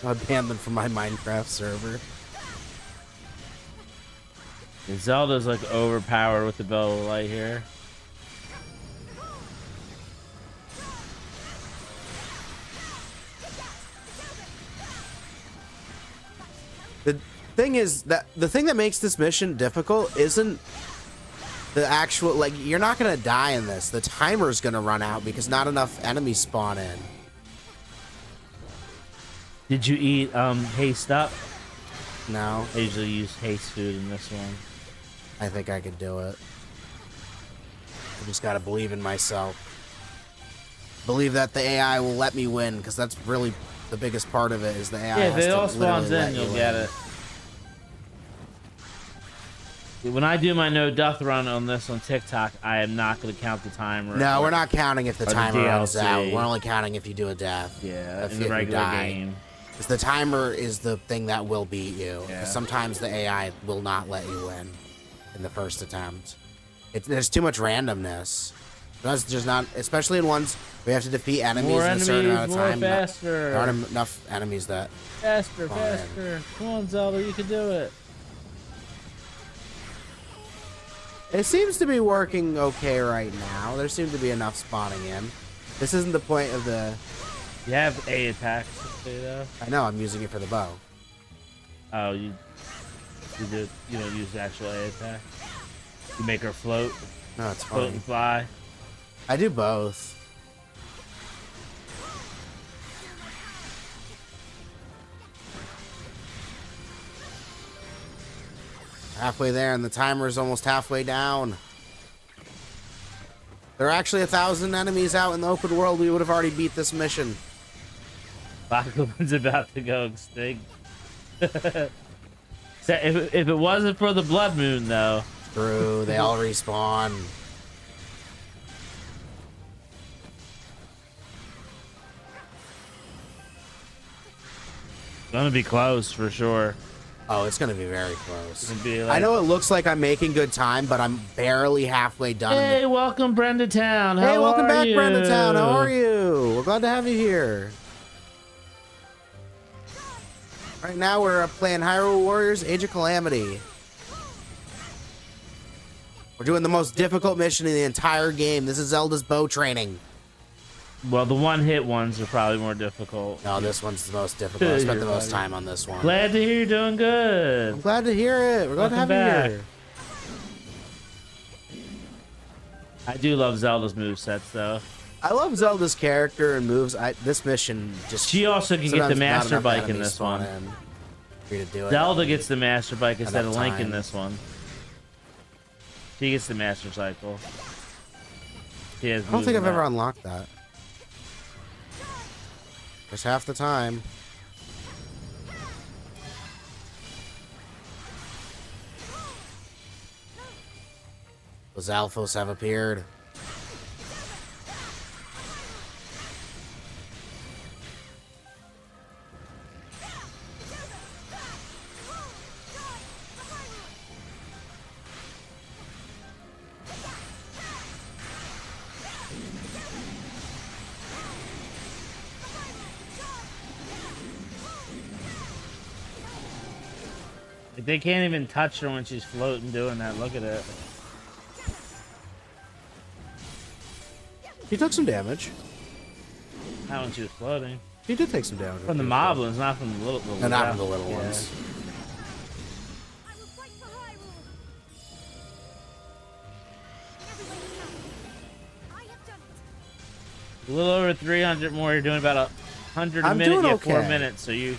Speaker 1: I'd ban them from my Minecraft server.
Speaker 2: And Zelda's like overpowered with the Bell of Light here.
Speaker 1: The thing is that the thing that makes this mission difficult isn't the actual, like, you're not gonna die in this. The timer's gonna run out because not enough enemies spawn in.
Speaker 2: Did you eat haste up?
Speaker 1: No,
Speaker 2: I usually use haste food in this one.
Speaker 1: I think I could do it. I just gotta believe in myself. Believe that the AI will let me win, because that's really the biggest part of it, is the AI
Speaker 2: Yeah, if
Speaker 1: has
Speaker 2: it
Speaker 1: to
Speaker 2: all spawns
Speaker 1: literally
Speaker 2: in,
Speaker 1: let
Speaker 2: you'll
Speaker 1: you
Speaker 2: get
Speaker 1: win.
Speaker 2: it. When I do my no death run on this on TikTok, I am not going to count the timer.
Speaker 1: No, we're not counting if the
Speaker 2: the
Speaker 1: timer runs
Speaker 2: DLC.
Speaker 1: out. We're only counting if you do a death.
Speaker 2: Yeah,
Speaker 1: if
Speaker 2: in the
Speaker 1: you
Speaker 2: regular
Speaker 1: die.
Speaker 2: game.
Speaker 1: 'Cause the timer is the thing that will beat you. 'Cause
Speaker 2: Yeah.
Speaker 1: sometimes the AI will not let you win in the first attempt. There's too much randomness. That's just not, especially in ones we have to defeat enemies
Speaker 2: More
Speaker 1: in a certain amount
Speaker 2: enemies,
Speaker 1: of
Speaker 2: more
Speaker 1: time.
Speaker 2: faster.
Speaker 1: There aren't enough enemies that.
Speaker 2: Faster,
Speaker 1: Fine.
Speaker 2: faster. Come on, Zelda, you can do it.
Speaker 1: It seems to be working okay right now. There seems to be enough spawning in. This isn't the point of the.
Speaker 2: You have A attacks, you know?
Speaker 1: I know I'm using it for the bow.
Speaker 2: Oh, you don't use the actual A attack. You make her float,
Speaker 1: No, it's
Speaker 2: float
Speaker 1: fine.
Speaker 2: and fly.
Speaker 1: I do both. Halfway there, and the timer is almost halfway down. There are actually 1,000 enemies out in the open world. We would have already beat this mission.
Speaker 2: Bakuman's about to go extinct. So if it wasn't for the blood moon, though.
Speaker 1: True, they all respawn.
Speaker 2: It's gonna be close for sure.
Speaker 1: Oh, it's gonna be very close.
Speaker 2: It's gonna be
Speaker 1: I
Speaker 2: like,
Speaker 1: know it looks like I'm making good time, but I'm barely halfway done. in the-
Speaker 2: hey, welcome Brenda Town. How
Speaker 1: Hey, welcome
Speaker 2: are
Speaker 1: back,
Speaker 2: you?
Speaker 1: Brenda Town. How are you? We're glad to have you here. Right now, we're playing Hyrule Warriors Age of Calamity. We're doing the most difficult mission in the entire game. This is Zelda's bow training.
Speaker 2: Well, the one-hit ones are probably more difficult.
Speaker 1: No, this one's the most difficult. I spent the
Speaker 2: You're
Speaker 1: most
Speaker 2: right.
Speaker 1: time on this one.
Speaker 2: Glad to hear you're doing
Speaker 1: I'm
Speaker 2: good.
Speaker 1: glad to hear it. We're glad to have
Speaker 2: Welcome back.
Speaker 1: you here.
Speaker 2: I do love Zelda's movesets, though.
Speaker 1: I love Zelda's character and moves. This mission just.
Speaker 2: She also can get the
Speaker 1: sometimes not
Speaker 2: master
Speaker 1: enough
Speaker 2: bike in
Speaker 1: enemies
Speaker 2: this
Speaker 1: spawn
Speaker 2: one.
Speaker 1: in for you to do it.
Speaker 2: Zelda gets the master bike instead of
Speaker 1: Enough
Speaker 2: Link in
Speaker 1: time.
Speaker 2: this one. She gets the master cycle. She has
Speaker 1: I don't think I've
Speaker 2: movement.
Speaker 1: ever unlocked that. Just half the time. Those alphas have appeared.
Speaker 2: Like, they can't even touch her when she's floating doing that. Look at it.
Speaker 1: He took some damage.
Speaker 2: Not when she was floating.
Speaker 1: He did take some damage.
Speaker 2: From the moblins, not from the little
Speaker 1: No, not
Speaker 2: guy.
Speaker 1: from the little
Speaker 2: Yeah.
Speaker 1: ones.
Speaker 2: A little over 300 more. You're doing about 100 a
Speaker 1: I'm
Speaker 2: minute.
Speaker 1: doing
Speaker 2: You have 4
Speaker 1: okay.
Speaker 2: minutes, so you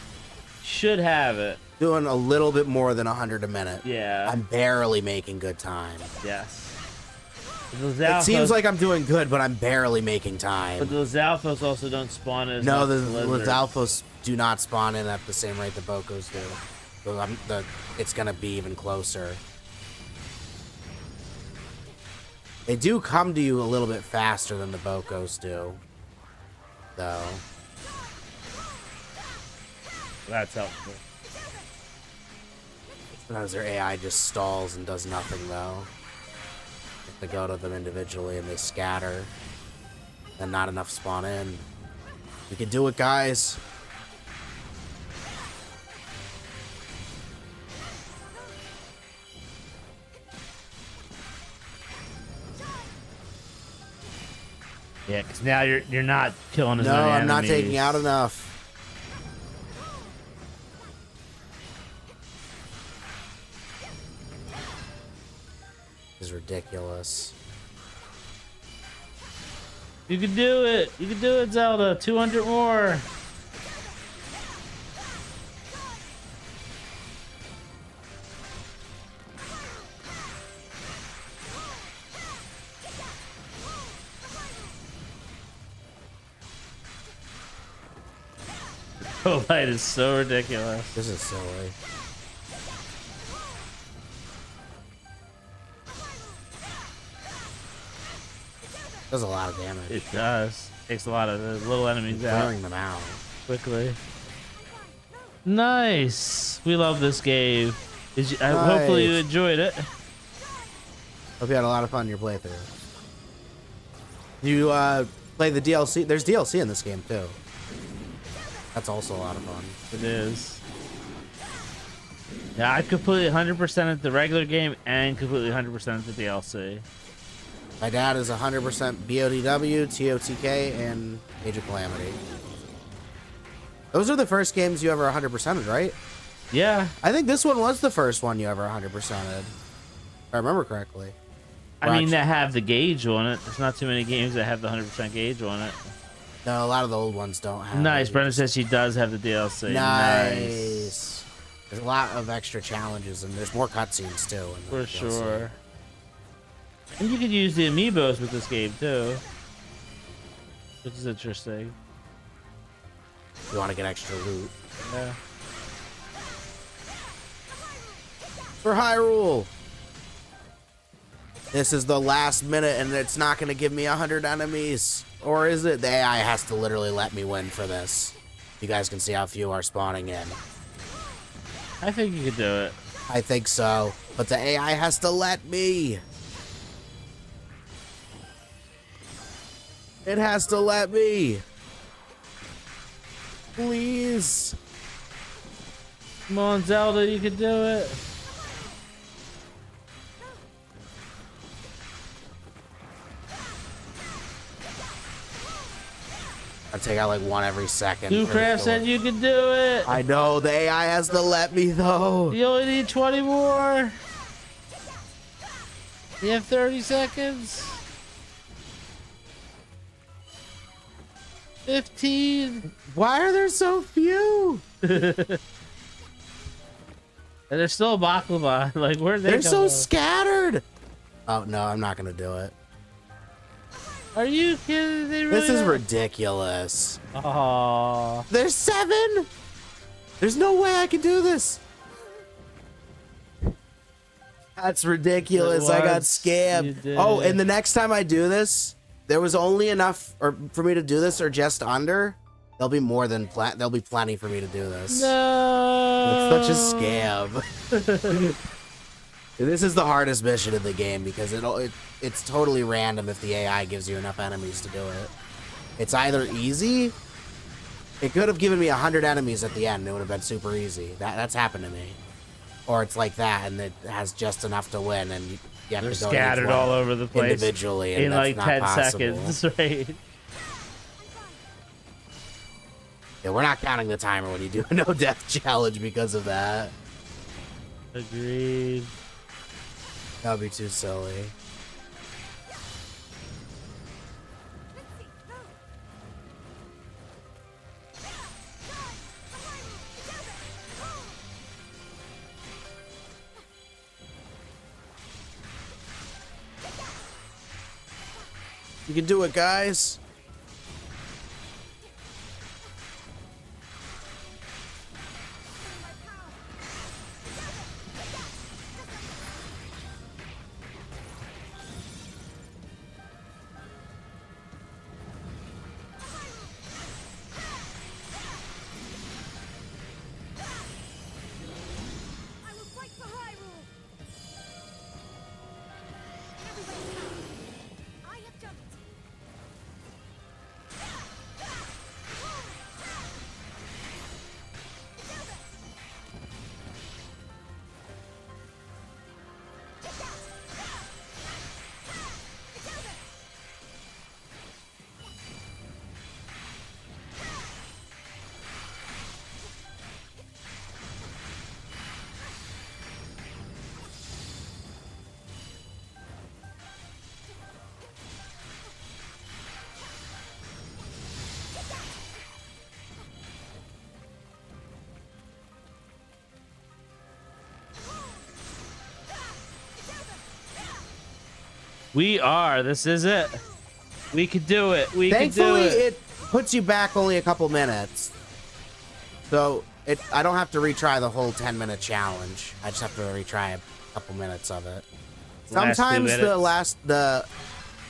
Speaker 2: should have it.
Speaker 1: Doing a little bit more than 100 a minute.
Speaker 2: Yeah.
Speaker 1: I'm barely making good time.
Speaker 2: Yes.
Speaker 1: It seems like I'm doing good, but I'm barely making
Speaker 2: But
Speaker 1: time.
Speaker 2: those alphas also don't spawn as
Speaker 1: No,
Speaker 2: much
Speaker 1: the
Speaker 2: as lizards.
Speaker 1: Lizalphos do not spawn in at the same rate the Bocos do. So it's gonna be even closer. They do come to you a little bit faster than the Bocos do, though.
Speaker 2: That's helpful.
Speaker 1: Sometimes their AI just stalls and does nothing, though. If they go to them individually and they scatter, then not enough spawn in. We can do it, guys.
Speaker 2: Yeah, because now you're not killing as
Speaker 1: No,
Speaker 2: many
Speaker 1: I'm not
Speaker 2: enemies.
Speaker 1: taking out enough. This is ridiculous.
Speaker 2: You can do it. You can do it, Zelda. 200 more. Oh, light is so ridiculous.
Speaker 1: This is silly. Does a lot of damage.
Speaker 2: It does. Takes a lot of the little enemies out
Speaker 1: Clearing them out.
Speaker 2: quickly. Nice. We love this game. Hopefully you
Speaker 1: Nice.
Speaker 2: enjoyed it.
Speaker 1: Hope you had a lot of fun in your playthrough. You play the DLC. There's DLC in this game too. That's also a lot of fun.
Speaker 2: It is. Yeah, I completely 100% at the regular game and completely 100% at the DLC.
Speaker 1: My dad is 100% BODW, TOTK, and Age of Calamity. Those are the first games you ever 100%ed, right?
Speaker 2: Yeah,
Speaker 1: I think this one was the first one you ever 100%ed. If I remember correctly.
Speaker 2: I mean, that have the gauge on it. There's not too many games that have the 100% gauge on it.
Speaker 1: No, a lot of the old ones don't have
Speaker 2: Nice.
Speaker 1: it.
Speaker 2: Brenda says she does have the DLC.
Speaker 1: Nice. There's a lot of extra challenges, and there's more cutscenes, too. In the
Speaker 2: For
Speaker 1: DLC.
Speaker 2: sure. And you could use the amiibos with this game, too. Which is interesting.
Speaker 1: You want to get extra loot.
Speaker 2: Yeah.
Speaker 1: For Hyrule! This is the last minute, and it's not going to give me 100 enemies. Or is it? The AI has to literally let me win for this. You guys can see how few are spawning in.
Speaker 2: I think you could do it.
Speaker 1: I think so. But the AI has to let me. It has to let me. Please.
Speaker 2: Come on, Zelda, you could do it.
Speaker 1: I take out like one every second.
Speaker 2: Ducraft said you could do it.
Speaker 1: I know, the AI has to let me though.
Speaker 2: You only need 20 more. You have 30 seconds. 15.
Speaker 1: Why are there so few?
Speaker 2: And there's still a baklava. Like, where'd they
Speaker 1: They're
Speaker 2: come
Speaker 1: so
Speaker 2: from?
Speaker 1: scattered. Oh no, I'm not gonna do it.
Speaker 2: Are you kidding? They really
Speaker 1: This is
Speaker 2: don't-
Speaker 1: ridiculous.
Speaker 2: Aw.
Speaker 1: There's 7. There's no way I can do this. That's ridiculous.
Speaker 2: It
Speaker 1: I got
Speaker 2: was. You
Speaker 1: scammed.
Speaker 2: did.
Speaker 1: Oh, and the next time I do this, there was only enough for me to do this or just under. There'll be more than there'll be plenty for me to do this.
Speaker 2: No.
Speaker 1: It's such a scam. This is the hardest mission in the game because it's totally random if the AI gives you enough enemies to do it. It's either easy. It could have given me 100 enemies at the end. It would have been super easy. That's happened to me. Or it's like that, and it has just enough to win, and you have
Speaker 2: They're
Speaker 1: to go to each
Speaker 2: scattered
Speaker 1: one
Speaker 2: all over the place
Speaker 1: individually, and
Speaker 2: in
Speaker 1: that's
Speaker 2: like
Speaker 1: not
Speaker 2: 10
Speaker 1: possible.
Speaker 2: seconds, right?
Speaker 1: Yeah, we're not counting the timer when you do a no death challenge because of that.
Speaker 2: Agreed.
Speaker 1: That would be too silly. You can do it, guys.
Speaker 4: I will fight for Hyrule. Everybody come. I have jumped.
Speaker 2: We are. This is it. We could do it. We could do
Speaker 1: Thankfully,
Speaker 2: it.
Speaker 1: it puts you back only a couple minutes. So I don't have to retry the whole 10-minute challenge. I just have to retry a couple minutes of it.
Speaker 2: Last 2
Speaker 1: Sometimes
Speaker 2: minutes.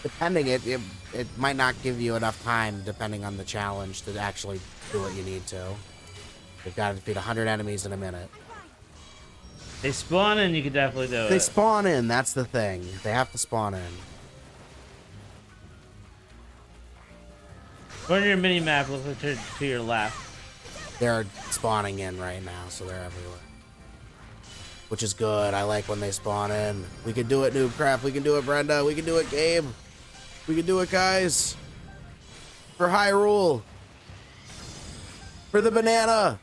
Speaker 1: depending it might not give you enough time depending on the challenge to actually do what you need to. You've got to defeat 100 enemies in a minute.
Speaker 2: They spawn and you could definitely do it.
Speaker 1: They spawn in, that's the thing. They have to spawn in.
Speaker 2: On your mini map, look to your left.
Speaker 1: They're spawning in right now, so they're everywhere. Which is good. I like when they spawn in. We can do it, Noobcraft. We can do it, Brenda. We can do it, Gabe. We can do it, guys. For Hyrule. For the banana.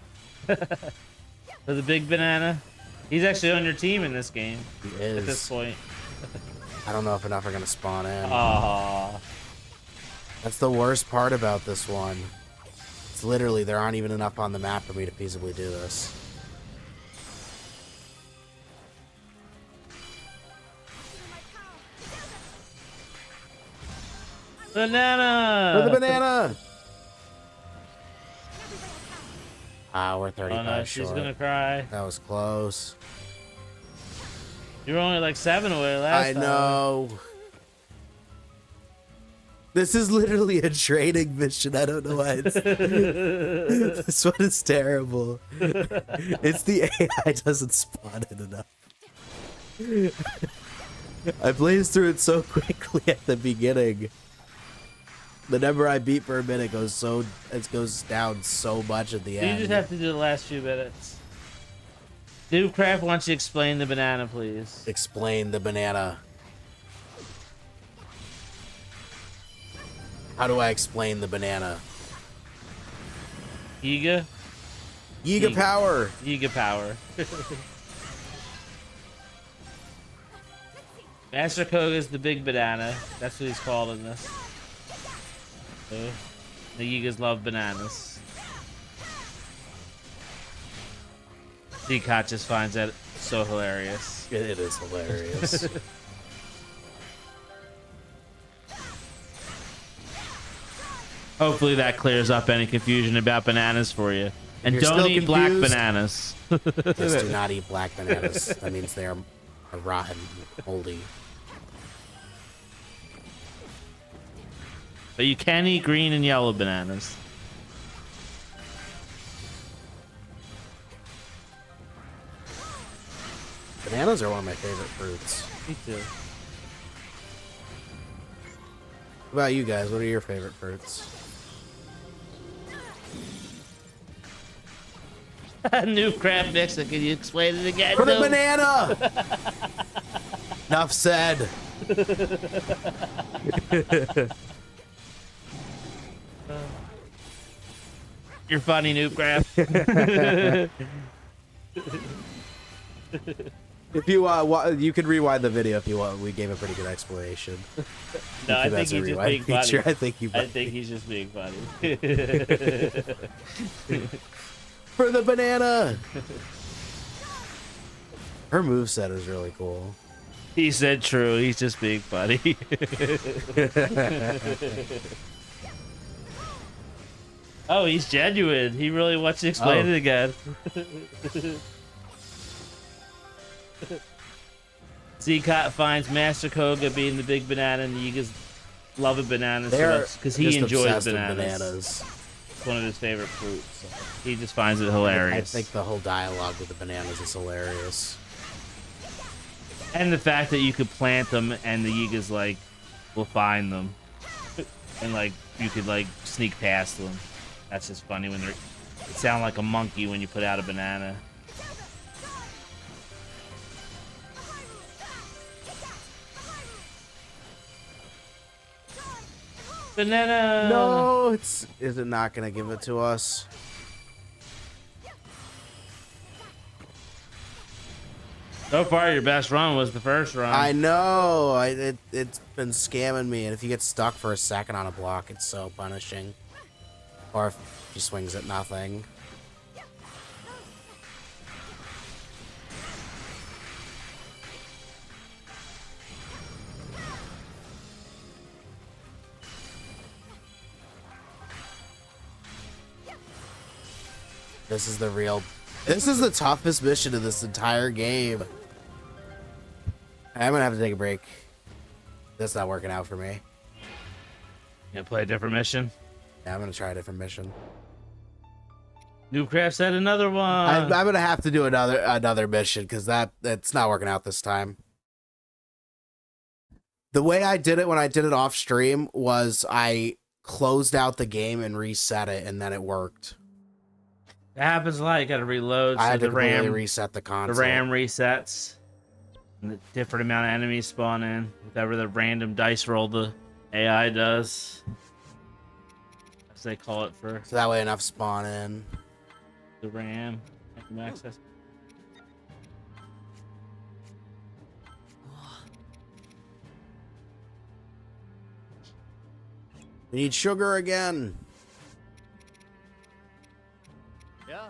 Speaker 2: For the big banana. He's actually on your team in this game.
Speaker 1: He is.
Speaker 2: At this point.
Speaker 1: I don't know if enough are going to spawn in.
Speaker 2: Aww.
Speaker 1: That's the worst part about this one. It's literally, there aren't even enough on the map for me to feasibly do this.
Speaker 2: Banana!
Speaker 1: For the banana! Ah, we're 35
Speaker 2: Oh no, she's
Speaker 1: short.
Speaker 2: gonna cry.
Speaker 1: That was close.
Speaker 2: You were only like 7 away last
Speaker 1: I
Speaker 2: time.
Speaker 1: know. This is literally a training mission. I don't know why it's... This one is terrible. It's the AI doesn't spawn in enough. I blazed through it so quickly at the beginning. The number I beat per minute goes down so much at the
Speaker 2: You
Speaker 1: end.
Speaker 2: just have to do the last few minutes. Noobcraft wants you to explain the banana, please.
Speaker 1: Explain the banana. How do I explain the banana?
Speaker 2: Yiga?
Speaker 1: Yiga power.
Speaker 2: Yiga power. Master Koga's the big banana. That's what he's called in this. So, the Yigas love bananas. Decat just finds that so hilarious.
Speaker 1: It is hilarious.
Speaker 2: Hopefully that clears up any confusion about bananas for you. And
Speaker 1: You're
Speaker 2: don't
Speaker 1: still
Speaker 2: eat black
Speaker 1: confused?
Speaker 2: bananas.
Speaker 1: Just do not eat black bananas. That means they are rotten, moldy.
Speaker 2: But you can eat green and yellow bananas.
Speaker 1: Bananas are one of my favorite fruits.
Speaker 2: Me too.
Speaker 1: What about you guys? What are your favorite fruits?
Speaker 2: New crab mixer. Can you explain it again?
Speaker 1: For the
Speaker 2: Noob?
Speaker 1: banana! Enough said.
Speaker 2: You're funny, Noob crab.
Speaker 1: If you you can rewind the video if you want. We gave a pretty good explanation.
Speaker 2: No, I think
Speaker 1: That's a
Speaker 2: he's just
Speaker 1: rewind
Speaker 2: being funny.
Speaker 1: feature. I think you.
Speaker 2: I think he's just being funny.
Speaker 1: For the banana. Her moveset is really cool.
Speaker 2: He said true. He's just being funny. Oh, he's genuine. He really wants to explain it again. Zcot finds Master Koga being the big banana and the Yigas loving bananas because he enjoys bananas. It's one of his favorite fruits. So he just finds it hilarious.
Speaker 1: I think the whole dialogue with the bananas is hilarious.
Speaker 2: And the fact that you could plant them and the Yigas like will find them, and like you could like sneak past them. That's just funny when they sound like a monkey when you put out a banana. Banana.
Speaker 1: No, is it not gonna give it to us?
Speaker 2: So far, your best run was the first run.
Speaker 1: I know. It's been scamming me, and if you get stuck for a second on a block, it's so punishing. Or if she swings at nothing. This is the toughest mission of this entire game. I'm gonna have to take a break. That's not working out for me.
Speaker 2: You gonna play a different mission?
Speaker 1: Yeah, I'm gonna try a different mission.
Speaker 2: Noobcraft said another one.
Speaker 1: I'm gonna have to do another mission because that's not working out this time. The way I did it when I did it off stream was I closed out the game and reset it, and then it worked.
Speaker 2: It happens a lot. You gotta reload.
Speaker 1: I
Speaker 2: So
Speaker 1: had to
Speaker 2: the RAM
Speaker 1: completely reset the console.
Speaker 2: The RAM resets. And the different amount of enemies spawn in. Whatever the random dice roll the AI does. As they call it for
Speaker 1: So that way enough spawn in.
Speaker 2: the RAM. Access.
Speaker 1: We need sugar again.
Speaker 3: Yeah.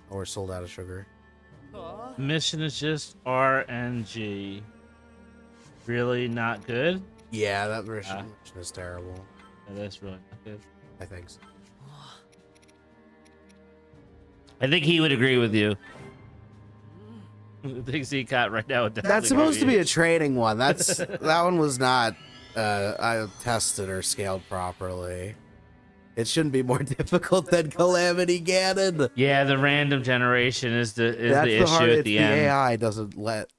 Speaker 1: Oh, we're sold out of sugar.
Speaker 2: Mission is just RNG. Really not good?
Speaker 1: Yeah, that mission is terrible.
Speaker 2: Yeah, that's really not good.
Speaker 1: I think so.
Speaker 2: I think he would agree with you. I think Zcot right now would definitely
Speaker 1: That's supposed to
Speaker 2: agree.
Speaker 1: be a training one. That's that one was not tested or scaled properly. It shouldn't be more difficult than Calamity Ganon.
Speaker 2: Yeah, the random generation is the issue
Speaker 1: hard,
Speaker 2: at
Speaker 1: it's
Speaker 2: the end.
Speaker 1: AI doesn't let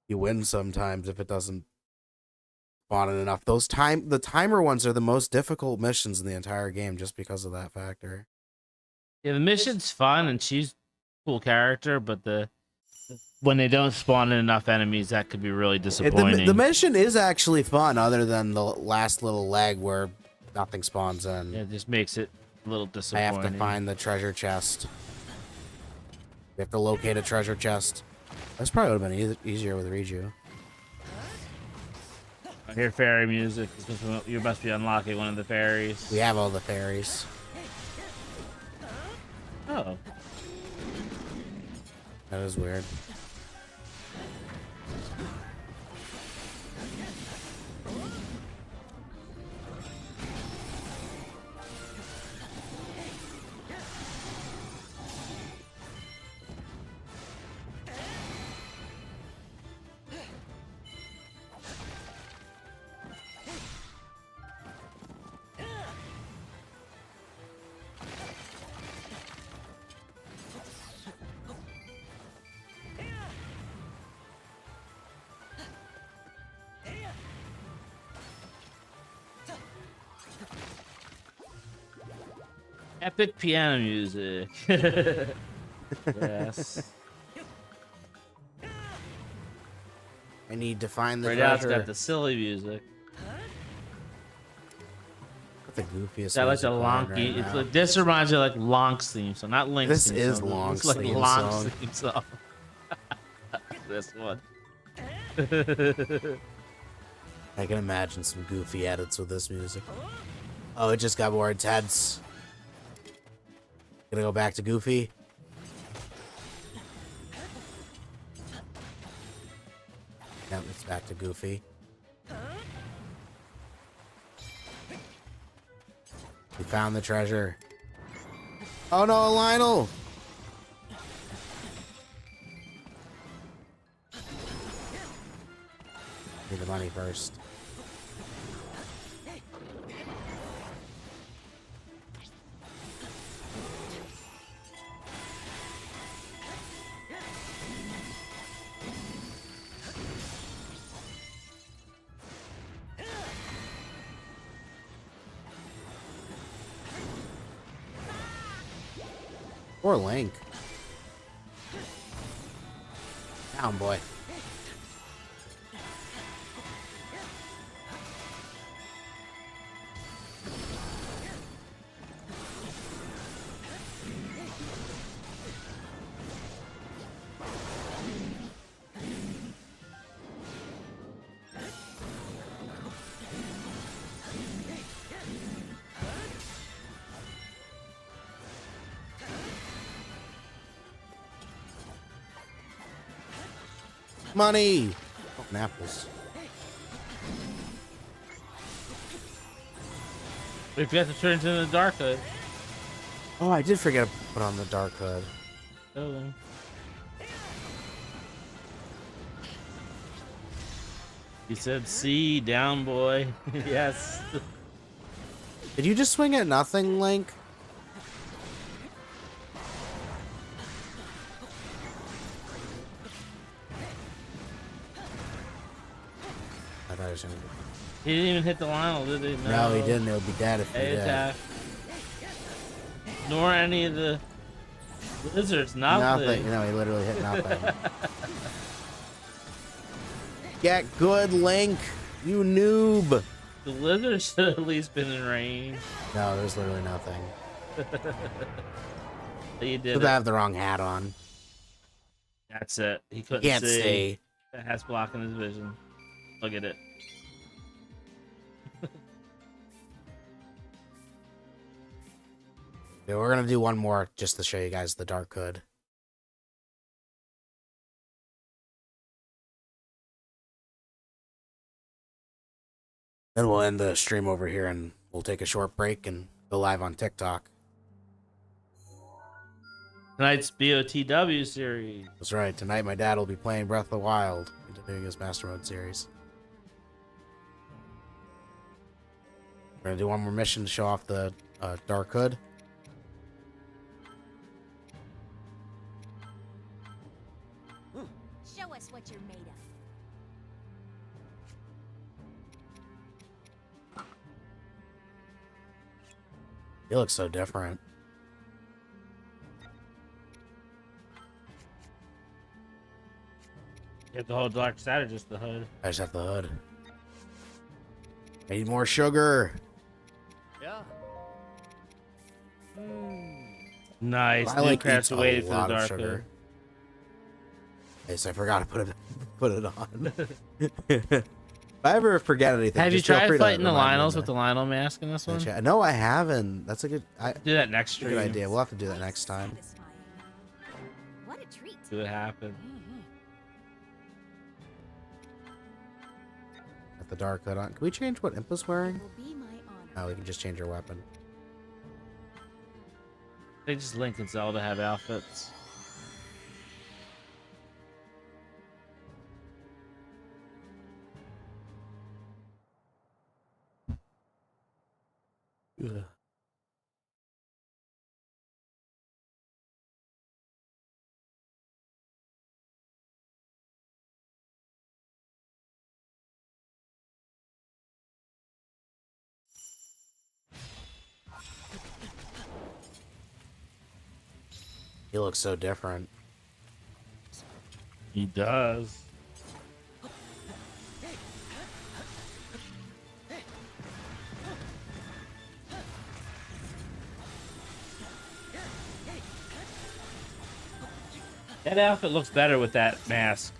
Speaker 1: you win sometimes if it doesn't spawn in enough. The timer ones are the most difficult missions in the entire game just because of that factor.
Speaker 2: Yeah, the mission's fun and she's a cool character, but when they don't spawn in enough enemies, that could be really disappointing.
Speaker 1: The mission is actually fun, other than the last little leg where nothing spawns in.
Speaker 2: Yeah, it just makes it a little
Speaker 1: I
Speaker 2: disappointing.
Speaker 1: have to find the treasure chest. We have to locate a treasure chest. This probably would have been easier with Riju.
Speaker 2: I hear fairy music. You must be unlocking one of the fairies.
Speaker 1: We have all the fairies.
Speaker 2: Oh.
Speaker 1: That is weird.
Speaker 2: Epic piano music. Yes.
Speaker 1: I need to find the
Speaker 2: Right now it's
Speaker 1: treasure.
Speaker 2: got the silly music.
Speaker 1: The goofiest.
Speaker 2: Is that like the
Speaker 1: music on
Speaker 2: Lonky?
Speaker 1: right
Speaker 2: It's
Speaker 1: now.
Speaker 2: like this reminds you of like Lonk's theme song, not Link's
Speaker 1: This
Speaker 2: theme
Speaker 1: is
Speaker 2: song.
Speaker 1: Lonk's
Speaker 2: It's like
Speaker 1: theme
Speaker 2: Lonk's
Speaker 1: song.
Speaker 2: theme song. This one.
Speaker 1: I can imagine some goofy edits with this music. Oh, it just got more intense. Gonna go back to Goofy. Yep, it's back to Goofy. We found the treasure. Oh no, Lionel! Need the money first. Poor Link. Down, boy. Money! Oh, apples.
Speaker 2: We forgot to turn into the Dark Hood.
Speaker 1: Oh, I did forget to put on the Dark Hood.
Speaker 2: Oh. You said C, down boy. Yes.
Speaker 1: Did you just swing at nothing, Link? I thought he was gonna...
Speaker 2: He didn't even hit the Lionel, did he?
Speaker 1: No, he didn't. It would be dead if he
Speaker 2: A
Speaker 1: did.
Speaker 2: attack. Nor any of the lizards, nothing.
Speaker 1: Nothing. You know, he literally hit nothing. Get good, Link. You noob.
Speaker 2: The lizard should have at least been in range.
Speaker 1: No, there's literally nothing.
Speaker 2: But you did
Speaker 1: Could
Speaker 2: it.
Speaker 1: have the wrong hat on.
Speaker 2: That's it. He couldn't
Speaker 1: Can't
Speaker 2: see.
Speaker 1: see.
Speaker 2: That hat's blocking his vision. Look at it.
Speaker 1: Yeah, we're gonna do one more just to show you guys the Dark Hood. Then we'll end the stream over here and we'll take a short break and go live on TikTok.
Speaker 2: Tonight's BOTW series.
Speaker 1: That's right. Tonight my dad will be playing Breath of the Wild, continuing his Master Mode series. We're gonna do one more mission to show off the Dark Hood.
Speaker 4: Show us what you're made of.
Speaker 1: He looks so different.
Speaker 2: You have the whole Dark Side or just the hood?
Speaker 1: I just have the hood. I need more sugar.
Speaker 3: Yeah.
Speaker 2: Nice.
Speaker 1: I like
Speaker 2: Newcrafts
Speaker 1: eats a
Speaker 2: waited for the
Speaker 1: lot of
Speaker 2: Dark
Speaker 1: sugar.
Speaker 2: Hood.
Speaker 1: Yes, I forgot to put it on. If I ever forget anything,
Speaker 2: Have you
Speaker 1: just feel
Speaker 2: tried
Speaker 1: free to
Speaker 2: fighting the
Speaker 1: remind me
Speaker 2: Lionels
Speaker 1: in
Speaker 2: with the Lionel mask in this one?
Speaker 1: chat. No, I haven't. That's a good.
Speaker 2: Do that next stream.
Speaker 1: Good idea. We'll have to do that next time.
Speaker 4: Satisfying. What a treat.
Speaker 2: See what happened.
Speaker 1: Got the Dark Hood on. Can we change what Impa's wearing?
Speaker 4: It will be my honor.
Speaker 1: No, we can just change her weapon.
Speaker 2: They just Link and Zelda have outfits.
Speaker 1: Ugh. He looks so different.
Speaker 2: He does. That outfit looks better with that mask.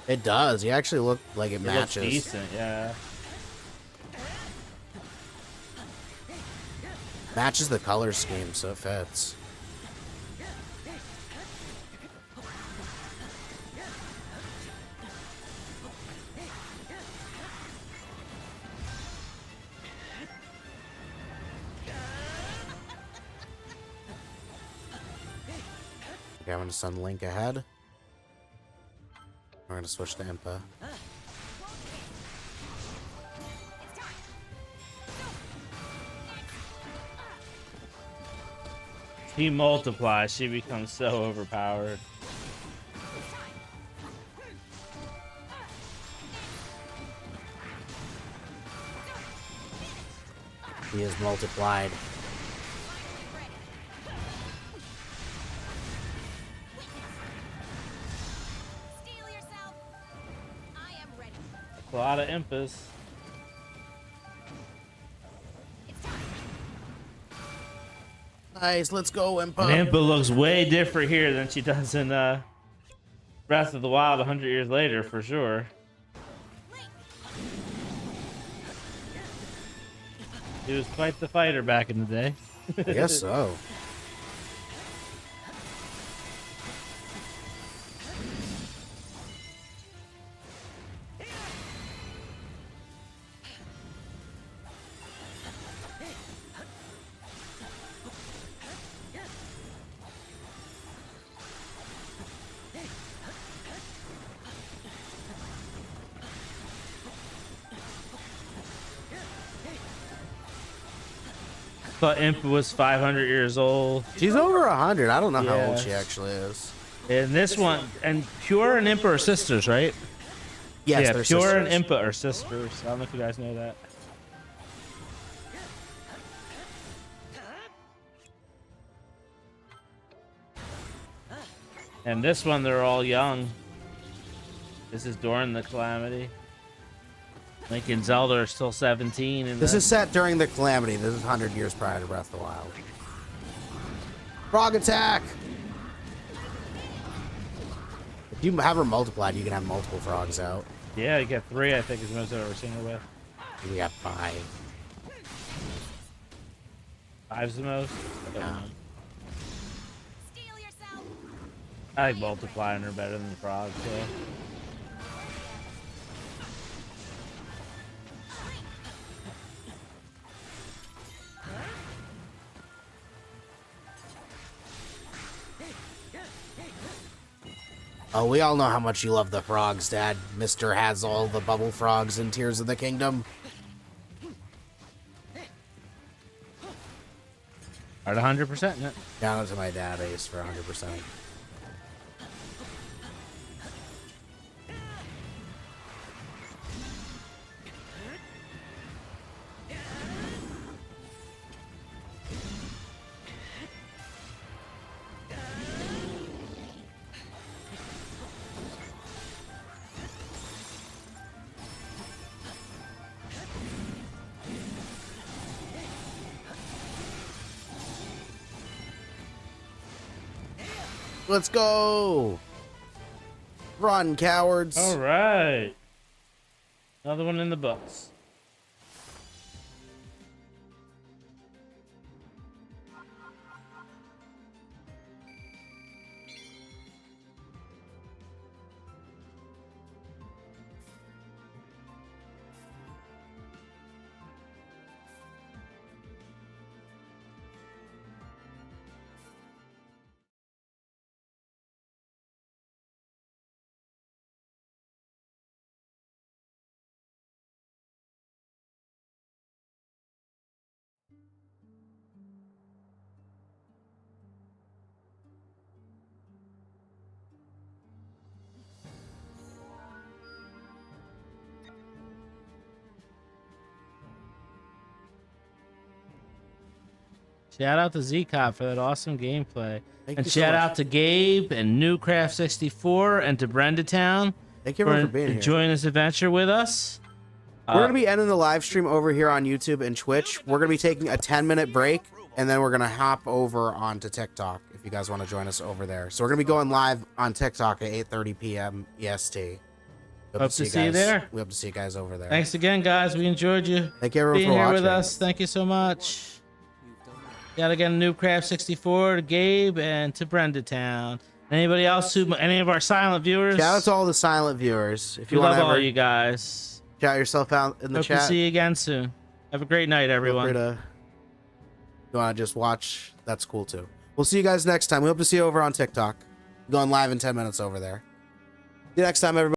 Speaker 1: It does. He actually looked like it
Speaker 2: It
Speaker 1: matches.
Speaker 2: looks decent, yeah.
Speaker 1: Matches the color scheme, so it fits. Okay, I'm gonna send Link ahead. We're gonna switch to Impa.
Speaker 2: He multiplies. She becomes so overpowered.
Speaker 1: He is multiplied.
Speaker 4: Steel yourself. I am ready.
Speaker 2: A lot of impas.
Speaker 4: It's time.
Speaker 1: Nice, let's go, Impa.
Speaker 2: And Impa looks way different here than she does in Breath of the Wild 100 years later, for sure. He was quite the fighter back in the day.
Speaker 1: I guess so.
Speaker 2: Thought Impa was 500 years old.
Speaker 1: She's over 100. I don't know how old
Speaker 2: Yes.
Speaker 1: she actually is.
Speaker 2: And this one, and Pure and Impa are sisters, right?
Speaker 1: Yes,
Speaker 2: yeah,
Speaker 1: they're
Speaker 2: Pure
Speaker 1: sisters.
Speaker 2: and Impa are sisters. I don't know if you guys know that. And this one, they're all young. This is during the Calamity. Link and Zelda are still 17. And
Speaker 1: This is set during the Calamity. This is 100 years prior to Breath of the Wild. Frog attack! If you have her multiplied, you can have multiple frogs out.
Speaker 2: Yeah, you got 3, I think, is the most I've ever seen her with.
Speaker 1: We got 5.
Speaker 2: 5's the most.
Speaker 1: Yeah.
Speaker 4: Steel yourself.
Speaker 2: I like multiplying her better than the frog, so.
Speaker 1: Oh, we all know how much you love the frogs, Dad. Mr. has all the bubble frogs in Tears of the Kingdom.
Speaker 2: At 100%, yeah.
Speaker 1: Down to my database for 100%. Let's go! Run, cowards!
Speaker 2: All right. Another one in the books. Shout out to Z-Cop for that awesome gameplay.
Speaker 1: Thank
Speaker 2: And
Speaker 1: you so
Speaker 2: shout
Speaker 1: much.
Speaker 2: out to Gabe and Newcraft64 and to Brenda Town
Speaker 1: Thank you everyone
Speaker 2: for
Speaker 1: for being here.
Speaker 2: enjoying this adventure with us.
Speaker 1: We're going to be ending the live stream over here on YouTube and Twitch. We're going to be taking a 10-minute break, and then we're going to hop over onto TikTok if you guys want to join us over there. So we're going to be going live on TikTok at 8:30 p.m. EST.
Speaker 2: Hope to see you
Speaker 1: guys.
Speaker 2: there.
Speaker 1: We hope to see you guys over there.
Speaker 2: Thanks again, guys. We enjoyed you
Speaker 1: Thank you everyone
Speaker 2: being
Speaker 1: for
Speaker 2: here
Speaker 1: watching.
Speaker 2: with us. Thank you so much. Shout again to Newcraft64, to Gabe, and to Brenda Town. Anybody else who, any of our silent viewers?
Speaker 1: Shout out to all the silent viewers. If
Speaker 2: We
Speaker 1: you want
Speaker 2: love
Speaker 1: to
Speaker 2: all
Speaker 1: ever
Speaker 2: you guys.
Speaker 1: shout yourself out in the
Speaker 2: Hope
Speaker 1: chat,
Speaker 2: to see you again soon. Have a great night,
Speaker 1: feel
Speaker 2: everyone.
Speaker 1: free to, if you want to just watch, that's cool too. We'll see you guys next time. We hope to see you over on TikTok. Going live in 10 minutes over there. See you next time, everybody.